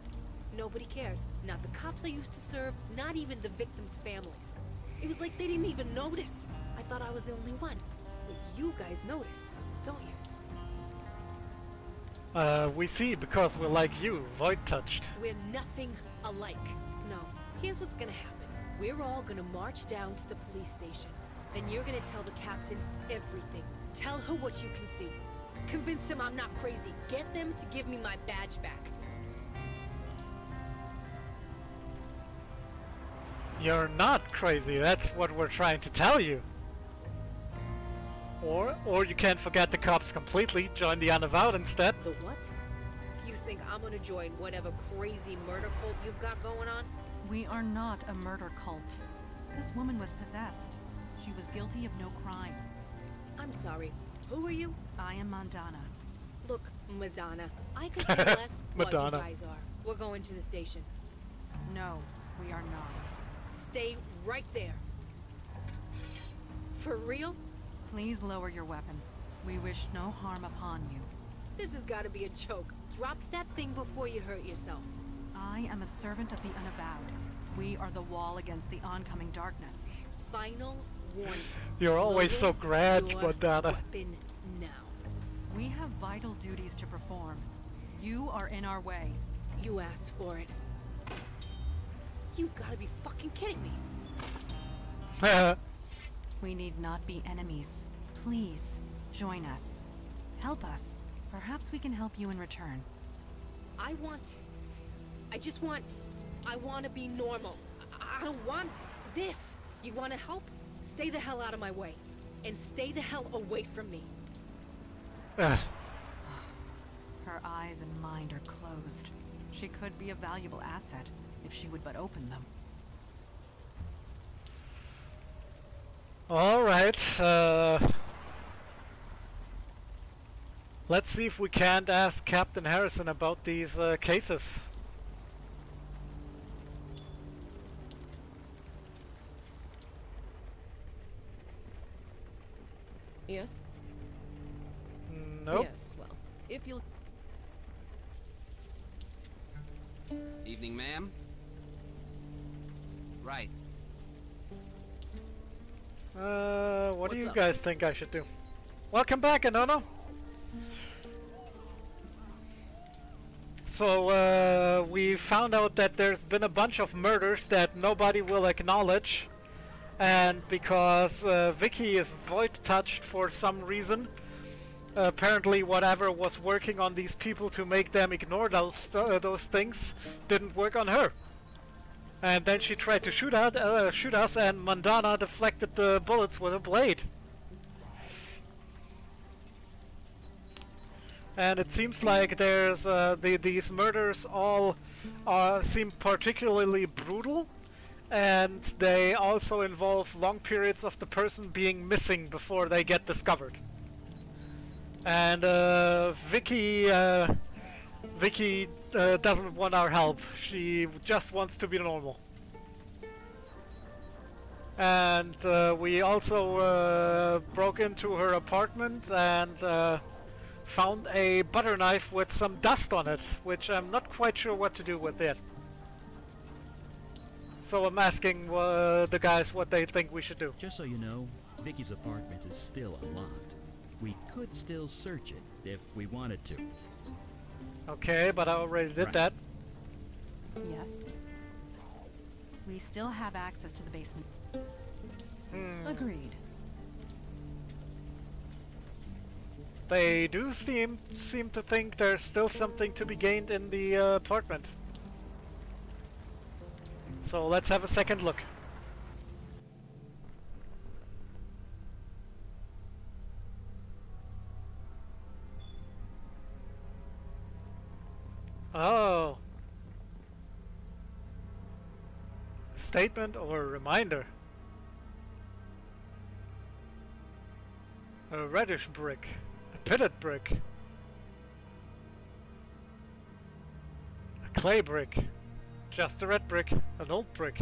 Nobody cared. Not the cops I used to serve, not even the victims' families. It was like they didn't even notice. I thought I was the only one. But you guys notice, don't you? We see, because we're like you, void touched. We're nothing alike. No, here's what's gonna happen. We're all gonna march down to the police station. Then you're gonna tell the captain everything. Tell her what you can see. Convince him I'm not crazy. Get them to give me my badge back. You're not crazy, that's what we're trying to tell you. Or you can't forget the cops completely, join the Unavowed instead. The what? You think I'm gonna join whatever crazy murder cult you've got going on? We are not a murder cult. This woman was possessed. She was guilty of no crime. I'm sorry. Who are you? I am Madonna. Look, Madonna, I could care less what you guys are. We're going to the station. No, we are not. Stay right there. For real? Please lower your weapon. We wish no harm upon you. This has got to be a joke. Drop that thing before you hurt yourself. I am a servant of the Unavowed. We are the wall against the oncoming darkness. Final warning. You're always so grand, your Madonna. Weapon now. We have vital duties to perform. You are in our way. You asked for it. You've got to be fucking kidding me. We need not be enemies. Please, join us. Help us. Perhaps we can help you in return. I want to be normal. I don't want this. You want to help? Stay the hell out of my way. And stay the hell away from me. Her eyes and mind are closed. She could be a valuable asset if she would but open them. Alright, let's see if we can't ask Captain Harrison about these cases. Yes? Nope. Yes, well, if you'll... Evening, ma'am. Right. What do What's you up? guys think I should do? Welcome back, Anono! So, we found out that there's been a bunch of murders that nobody will acknowledge. And because Vicky is void-touched for some reason, apparently whatever was working on these people to make them ignore those things didn't work on her. And then she tried to shoot us, and Mandana deflected the bullets with a blade. And it seems like there's these murders all seem particularly brutal, and they also involve long periods of the person being missing before they get discovered. And Vicky doesn't want our help. She just wants to be normal. And we also broke into her apartment and found a butter knife with some dust on it, which I'm not quite sure what to do with it. So I'm asking the guys what they think we should do. Just so you know, Vicky's apartment is still unlocked. We could still search it if we wanted to. Okay, but I already did that. Yes. We still have access to the basement. Agreed. They do seem to think there's still something to be gained in the apartment. So let's have a second look. Oh. Statement or reminder? A reddish brick. A pitted brick. A clay brick. Just a red brick. An old brick.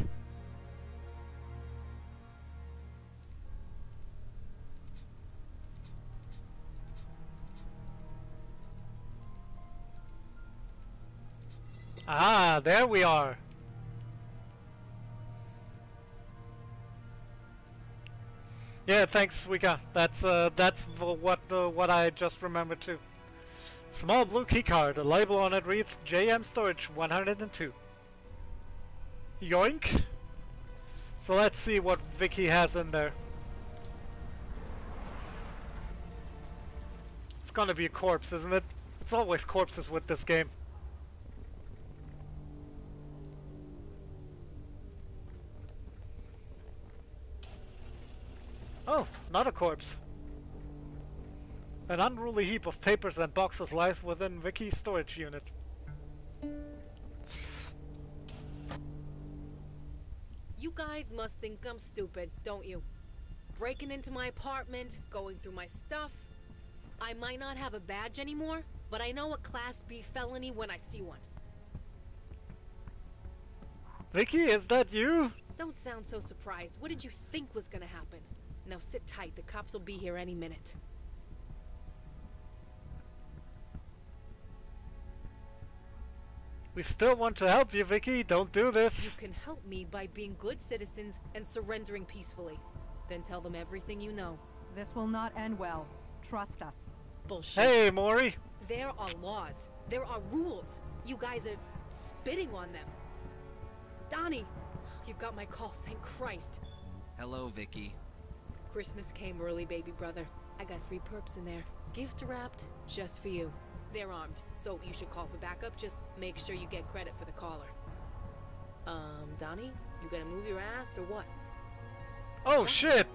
Ah, there we are. Yeah, thanks, Wika. That's what I just remembered too. Small blue keycard. A label on it reads JM Storage 102. Yoink. So let's see what Vicky has in there. It's gonna be a corpse, isn't it? It's always corpses with this game. Oh, not a corpse. An unruly heap of papers and boxes lies within Vicky's storage unit. You guys must think I'm stupid, don't you? Breaking into my apartment, going through my stuff. I might not have a badge anymore, but I know a Class B felony when I see one. Vicky, is that you? Don't sound so surprised. What did you think was gonna happen? Now sit tight, the cops will be here any minute. We still want to help you, Vicky. Don't do this. You can help me by being good citizens and surrendering peacefully. Then tell them everything you know. This will not end well. Trust us. Bullshit. Hey, Maury. There are laws. There are rules. You guys are spitting on them. Donnie, you got my call, thank Christ. Hello, Vicky. Christmas came early, baby brother. I got 3 perps in there. Gift wrapped just for you. They're armed, so you should call for backup. Just make sure you get credit for the caller. Donnie, you gonna move your ass or what? Oh, shit!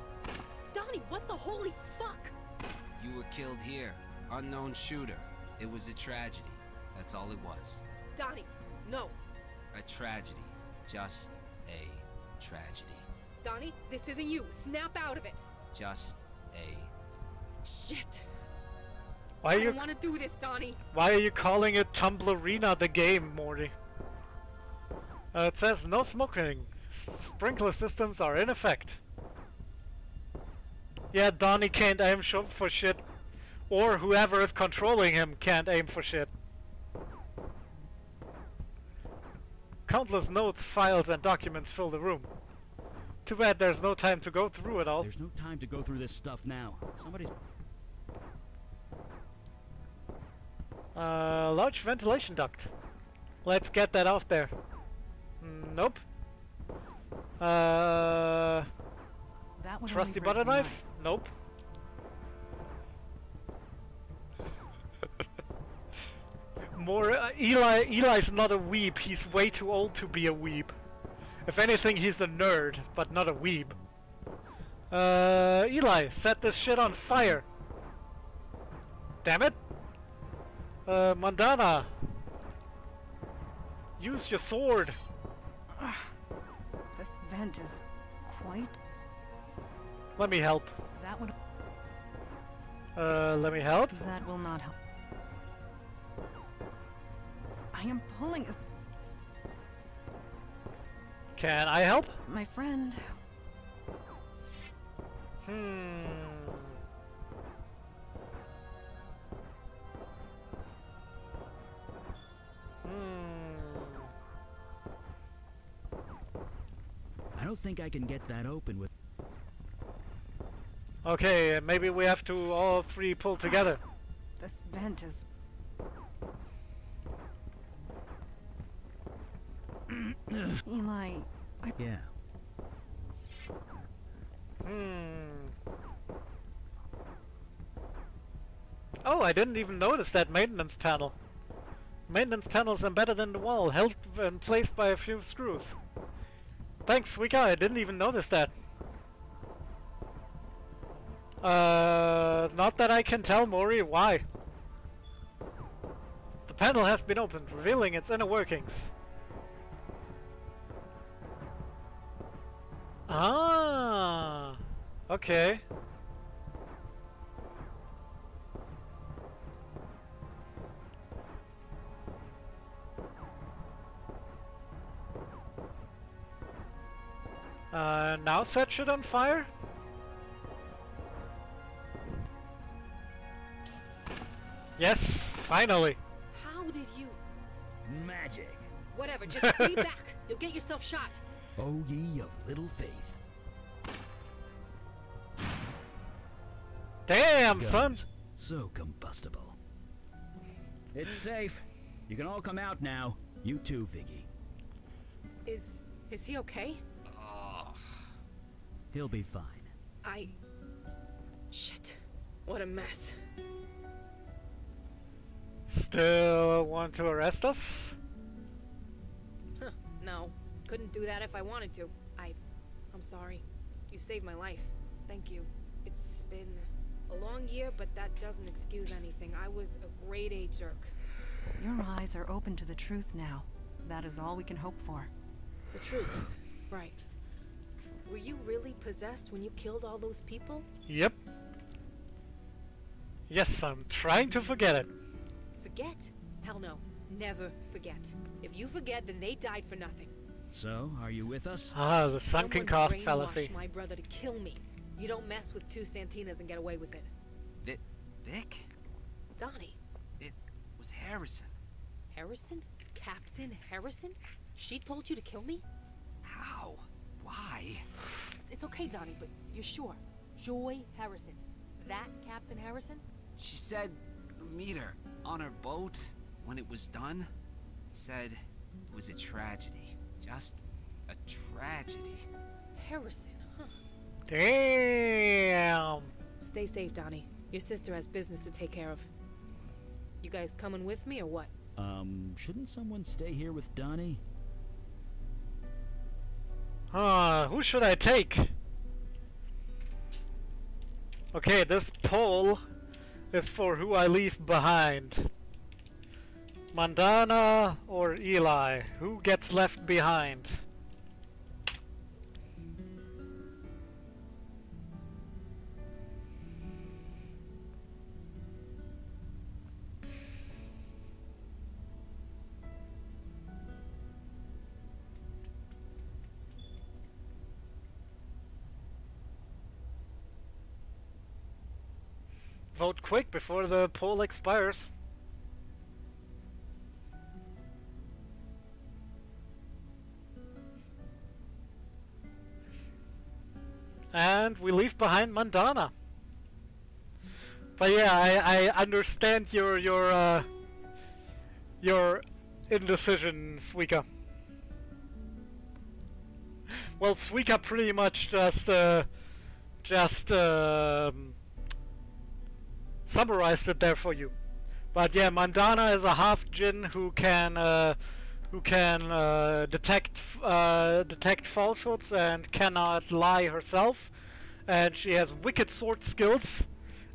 Donnie, what the holy fuck? You were killed here. Unknown shooter. It was a tragedy. That's all it was. Donnie, no. A tragedy. Just a tragedy. Donnie, this isn't you. Snap out of it. Just a... Shit. Why I don't want to do this, Donnie. Why are you calling it Tumblerina the game, Morty? It says no smoking. Sprinkler systems are in effect. Yeah, Donnie can't aim for shit. Or whoever is controlling him can't aim for shit. Countless notes, files, and documents fill the room. Too bad there's no time to go through it all. There's no time to go through this stuff now. Somebody's... Large ventilation duct. Let's get that out there. Nope. That would Trusty only break butter the knife? Nope. More, Eli's not a weeb. He's way too old to be a weeb. If anything, he's a nerd, but not a weeb. Eli, set this shit on fire. Damn it. Mandana. Use your sword. This vent is quite... Let me help. That would... Let me help? That will not help. I am pulling... Can I help? My friend... I don't think I can get that open with... Okay, maybe we have to all three pull together. This vent is... Eli, Yeah. Oh, I didn't even notice that maintenance panel. Maintenance panel's embedded in the wall, held in place by a few screws. Thanks, Suika, I didn't even notice that. Not that I can tell, Mori, why? The panel has been opened, revealing its inner workings. Ah, okay. Now set shit on fire? Yes, finally. How did you? Magic. Whatever, just stay back. You'll get yourself shot. O ye of little faith. Damn, Guns, son! so combustible. It's safe. You can all come out now. You too, Viggy. Is he okay? He'll be fine. Shit. What a mess. Still want to arrest us? Huh. No. Couldn't do that if I wanted to. I'm sorry. You saved my life. Thank you. It's been a long year, but that doesn't excuse anything. I was a grade A jerk. Your eyes are open to the truth now. That is all we can hope for. The truth. Right. Were you really possessed when you killed all those people? Yep. Yes, I'm trying to forget it. Forget? Hell no. Never forget. If you forget, then they died for nothing. So, are you with us? Ah, the sunken cost Someone fallacy. brainwashed my brother to kill me. You don't mess with two Santinas and get away with it. Vic? Donnie. It was Harrison. Harrison? Captain Harrison? She told you to kill me? How? Why? It's okay, Donnie, but you're sure? Joy Harrison. That Captain Harrison? She said meet her on her boat when it was done. Said it was a tragedy. Just a tragedy. Harrison, huh? Damn! Stay safe, Donnie. Your sister has business to take care of. You guys coming with me or what? Shouldn't someone stay here with Donnie? Who should I take? Okay, this poll is for who I leave behind. Mandana or Eli? Who gets left behind? Vote quick before the poll expires. And we leave behind Mandana. But yeah, I understand your indecision, Suika. Well, Suika pretty much just summarized it there for you. But yeah, Mandana is a half Jinn who can who can detect falsehoods and cannot lie herself, and she has wicked sword skills.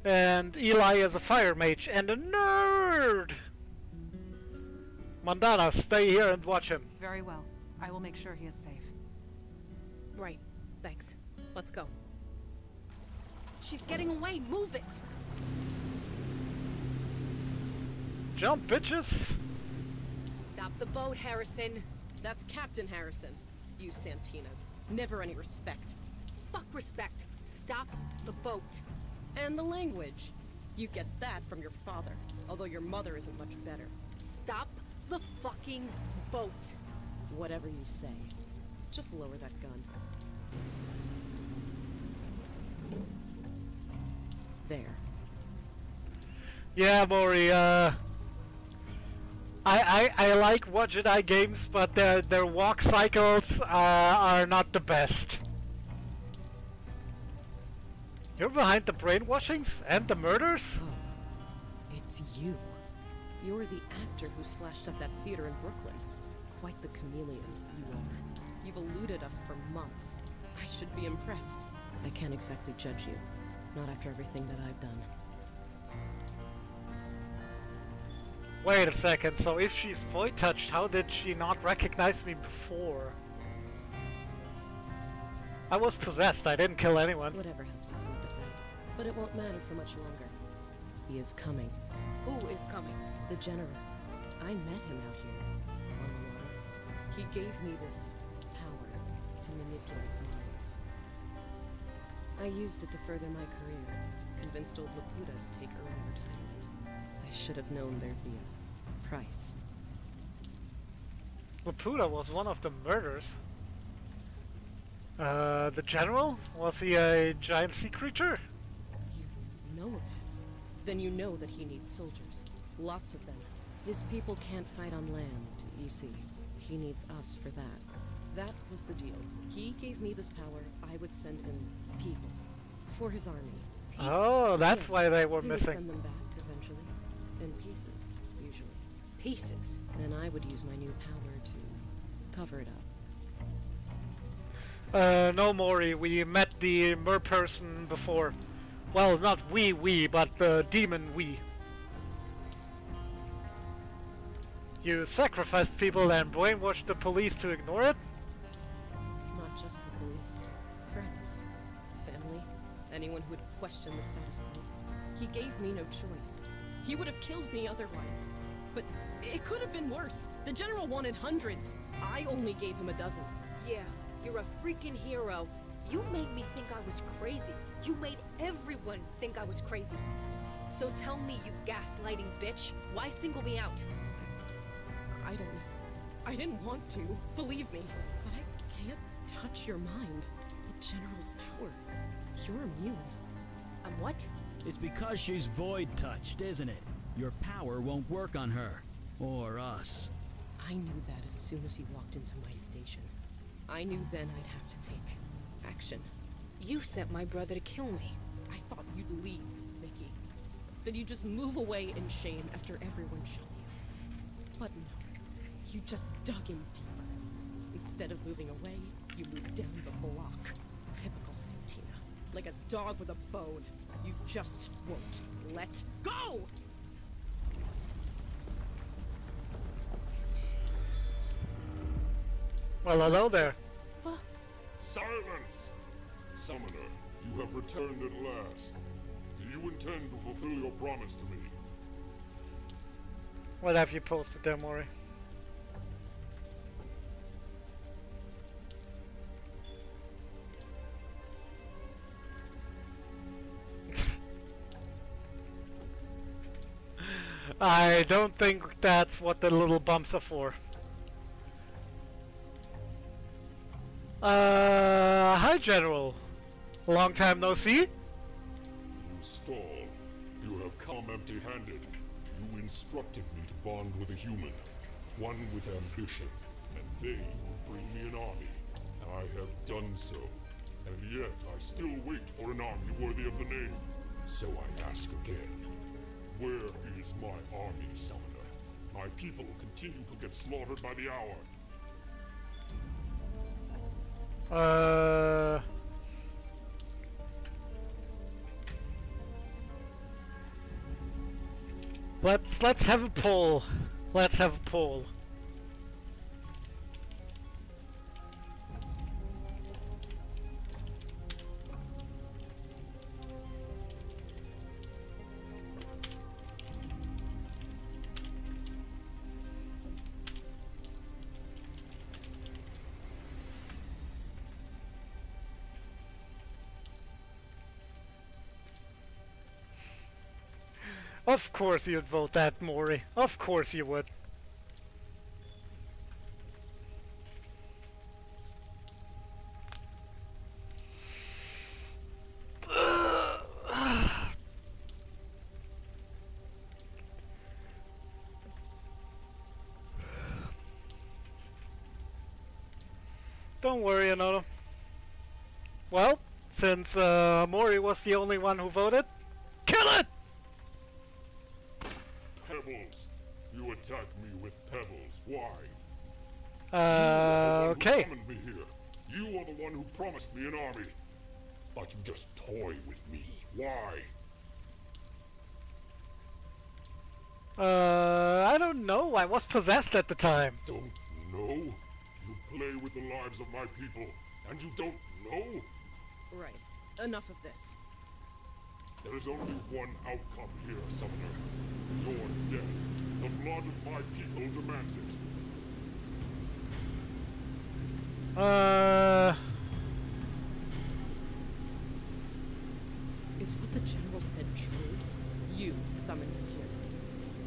And Eli is a fire mage and a nerd. Mandana, stay here and watch him. Very well. I will make sure he is safe. Right. Thanks. Let's go. She's getting away. Move it! Jump, bitches! Stop the boat, Harrison. That's Captain Harrison. You Santinas. Never any respect. Fuck respect. Stop the boat. And the language. You get that from your father, although your mother isn't much better. Stop the fucking boat. Whatever you say. Just lower that gun. There. Yeah, Mori, I like What Jedi games, but their walk cycles are not the best. You're behind the brainwashings and the murders? Oh, it's you. You're the actor who slashed up that theater in Brooklyn. Quite the chameleon you are. You've eluded us for months. I should be impressed. I can't exactly judge you. Not after everything that I've done. Wait a second, so if she's void-touched, how did she not recognize me before? I was possessed, I didn't kill anyone. Whatever helps you sleep at night. But it won't matter for much longer. He is coming. Who is coming? The General. I met him out here. On the water. He gave me this power to manipulate minds. I used it to further my career. Convinced old Laputa to take early retirement. I should have known there'd be a price. Laputa was one of the murders. The General? Was he a giant sea creature? You know that? Then you know that he needs soldiers. Lots of them. His people can't fight on land, you see. He needs us for that. That was the deal. He gave me this power, I would send him people. For his army. People. Oh, that's Yes, why they were he missing. would send them back eventually. In pieces, usually. Pieces? Then I would use my new power to cover it up. No, Mori, we met the mer-person before. Well, not we, but the demon we. You sacrificed people and brainwashed the police to ignore it? Not just the police. Friends. Family. Anyone who would question the status quo. He gave me no choice. He would have killed me otherwise. But it could have been worse. The General wanted hundreds. I only gave him a dozen. Yeah, you're a freaking hero. You made me think I was crazy. You made everyone think I was crazy. So tell me, you gaslighting bitch, why single me out? I don't know. I didn't want to, believe me. But I can't touch your mind. The General's power. You're immune. I'm what? It's because she's void-touched, isn't it? Your power won't work on her. Or us. I knew that as soon as you walked into my station. I knew then I'd have to take action. You sent my brother to kill me. I thought you'd leave, Vicky. That you'd just move away in shame after everyone shot you. But no. You just dug in deeper. Instead of moving away, you moved down the block. Typical Santina. Like a dog with a bone. You just won't let go! Well, hello there. Fuck. Silence! Summoner, you have returned at last. Do you intend to fulfill your promise to me? What have you posted there, Mori? I don't think that's what the little bumps are for. Hi, General. Long time no see? Stall. You have come empty-handed. You instructed me to bond with a human, one with ambition, and they will bring me an army. I have done so, and yet I still wait for an army worthy of the name. So I ask again, where is my army, Summoner? My people continue to get slaughtered by the hour. Let's have a poll. Let's have a poll. Of course you'd vote that, Maury. Of course you would. Don't worry, Anoto. Well, since Maury was the only one who voted, kill it! Pebbles. You attacked me with pebbles. Why? Okay. You summoned me here. You are the one who promised me an army. But you just toy with me. Why? I don't know. I was possessed at the time. Don't know? You play with the lives of my people, and you don't know? Right. Enough of this. There is only one outcome here, Summoner. Your death. The blood of my people demands it. Is what the General said true? You summoned him here.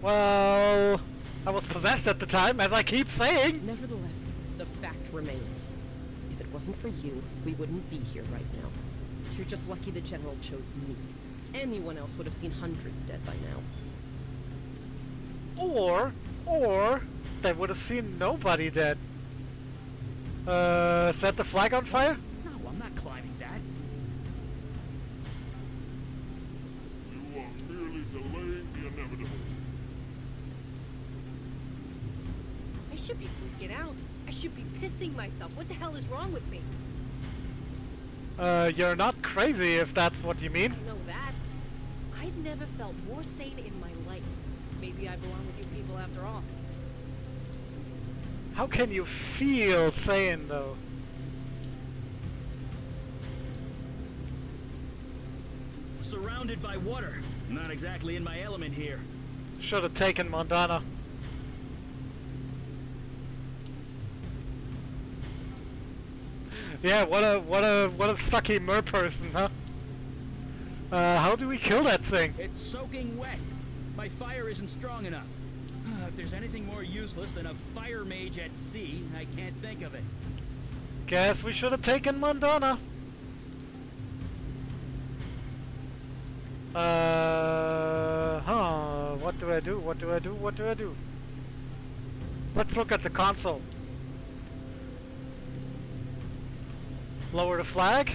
Well, I was possessed at the time, as I keep saying. Nevertheless, the fact remains. If it wasn't for you, we wouldn't be here right now. You're just lucky the General chose me. Anyone else would have seen hundreds dead by now. Or they would have seen nobody dead. Set the flag on fire? No, I'm not climbing that. You are merely delaying the inevitable. I should be freaking out. I should be pissing myself. What the hell is wrong with me? You're not crazy if that's what you mean. I know that. I've never felt more sane in my life. Maybe I belong with you people after all. How can you feel sane, though? Surrounded by water. Not exactly in my element here. Should have taken Mondana. Yeah, what a sucky mer person, huh? How do we kill that thing? It's soaking wet. My fire isn't strong enough. If there's anything more useless than a fire mage at sea, I can't think of it. Guess we should have taken Mondana. What do I do? What do I do? What do I do? Let's look at the console. Lower the flag.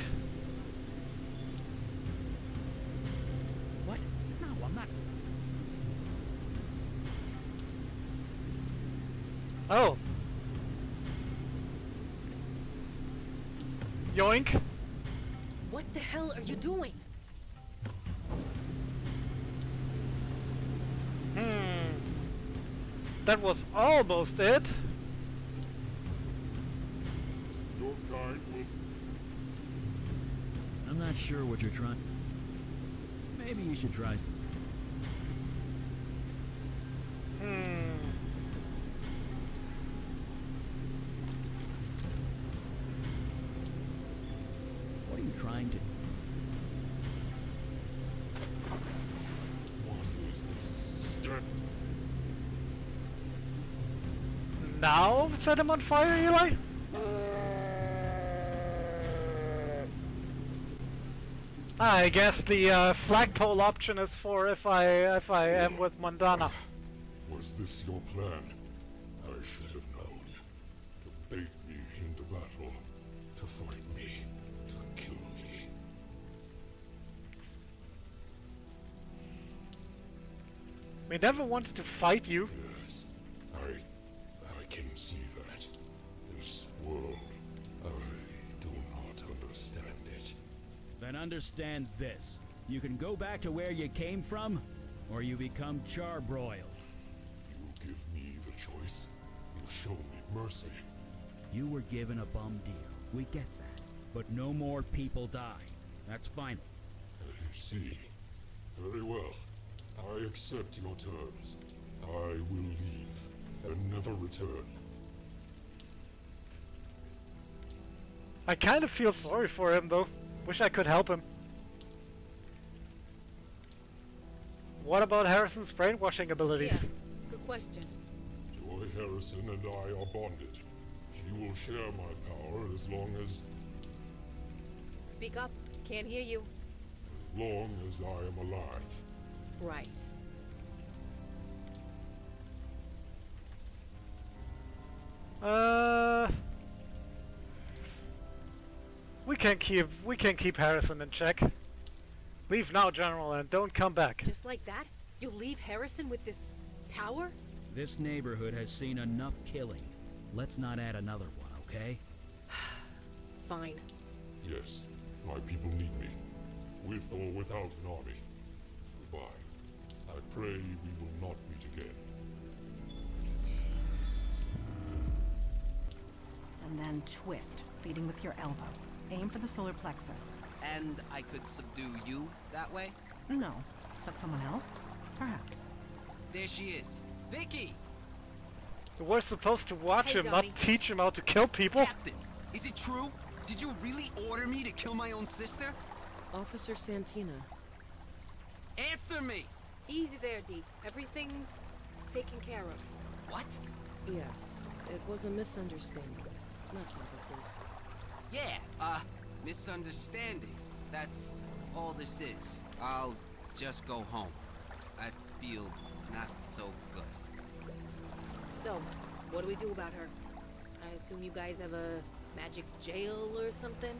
What? No, I'm not. Oh. Yoink. What the hell are you doing? That was almost it. Your kind will... I'm not sure what you're trying. Maybe you should try. What are you trying to... What is this? Step. Now set him on fire, Eli? I guess the flagpole option is for if I am with Mondana. Was this your plan? I should have known. To bait me into battle. To fight me. To kill me. We never wanted to fight you. Yes, can see that. This world, I do not understand it. Then understand this. You can go back to where you came from, or you become charbroiled. You give me the choice. You show me mercy. You were given a bum deal. We get that. But no more people die. That's final. I see. Very well. I accept your terms. I will leave and never return. I kind of feel sorry for him, though. Wish I could help him. What about Harrison's brainwashing abilities? Yeah, good question. Joy Harrison and I are bonded. She will share my power as long as Speak up. Can't hear you. I am alive. Right. We can keep Harrison in check. Leave now, General, and don't come back. Just like that? You'll leave Harrison with this power? This neighborhood has seen enough killing. Let's not add another one, okay? Fine. Yes, my people need me. With or without an army. Goodbye. I pray we will not meet again. And then twist, leading with your elbow. Aim for the solar plexus. And I could subdue you that way? No, but someone else? Perhaps. There she is. Vicky! We're supposed to watch Hey, him, Donnie. not teach him how to kill people. Captain, is it true? Did you really order me to kill my own sister? Officer Santina. Answer me! Easy there, Dee. Everything's taken care of. What? Yes, it was a misunderstanding. That's what this is. Yeah, misunderstanding. That's all this is. I'll just go home. I feel not so good. So, what do we do about her? I assume you guys have a magic jail or something?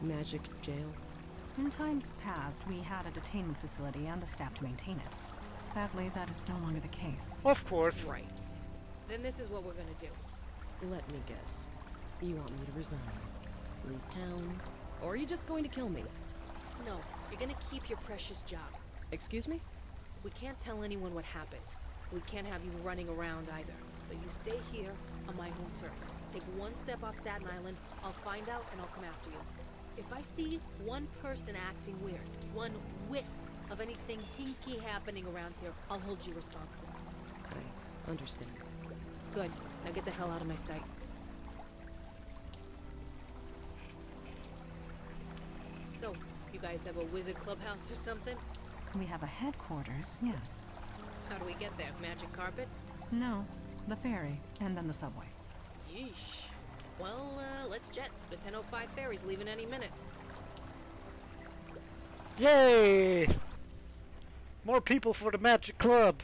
Magic jail? In times past, we had a detainment facility and the staff to maintain it. Sadly, that is no longer the case. Of course. Right. Then this is what we're gonna do. Let me guess. You want me to resign? Leave town? Or are you just going to kill me? No, you're gonna keep your precious job. Excuse me? We can't tell anyone what happened. We can't have you running around either. So you stay here on my home turf. Take one step off Staten Island, I'll find out and I'll come after you. If I see one person acting weird, one whiff of anything hinky happening around here, I'll hold you responsible. I understand. Good. Now get the hell out of my sight. So, you guys have a wizard clubhouse or something? We have a headquarters, yes. How do we get there? Magic carpet? No, the ferry, and then the subway. Yeesh. Well, let's jet. The 10:05 ferry's leaving any minute. Yay! More people for the Magic Club.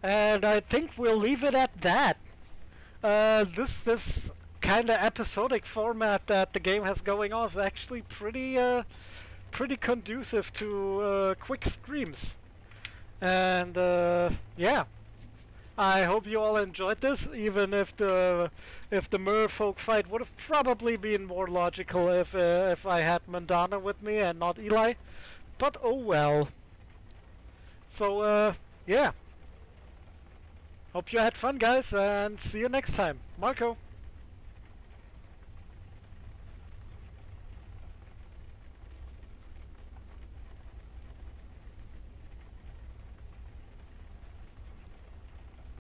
And I think we'll leave it at that. This kind of episodic format that the game has going on is actually pretty conducive to quick streams. And yeah, I hope you all enjoyed this, even if the merfolk fight would have probably been more logical if I had Mandana with me and not Eli. But oh well. So yeah. Hope you had fun, guys, and see you next time. Marco.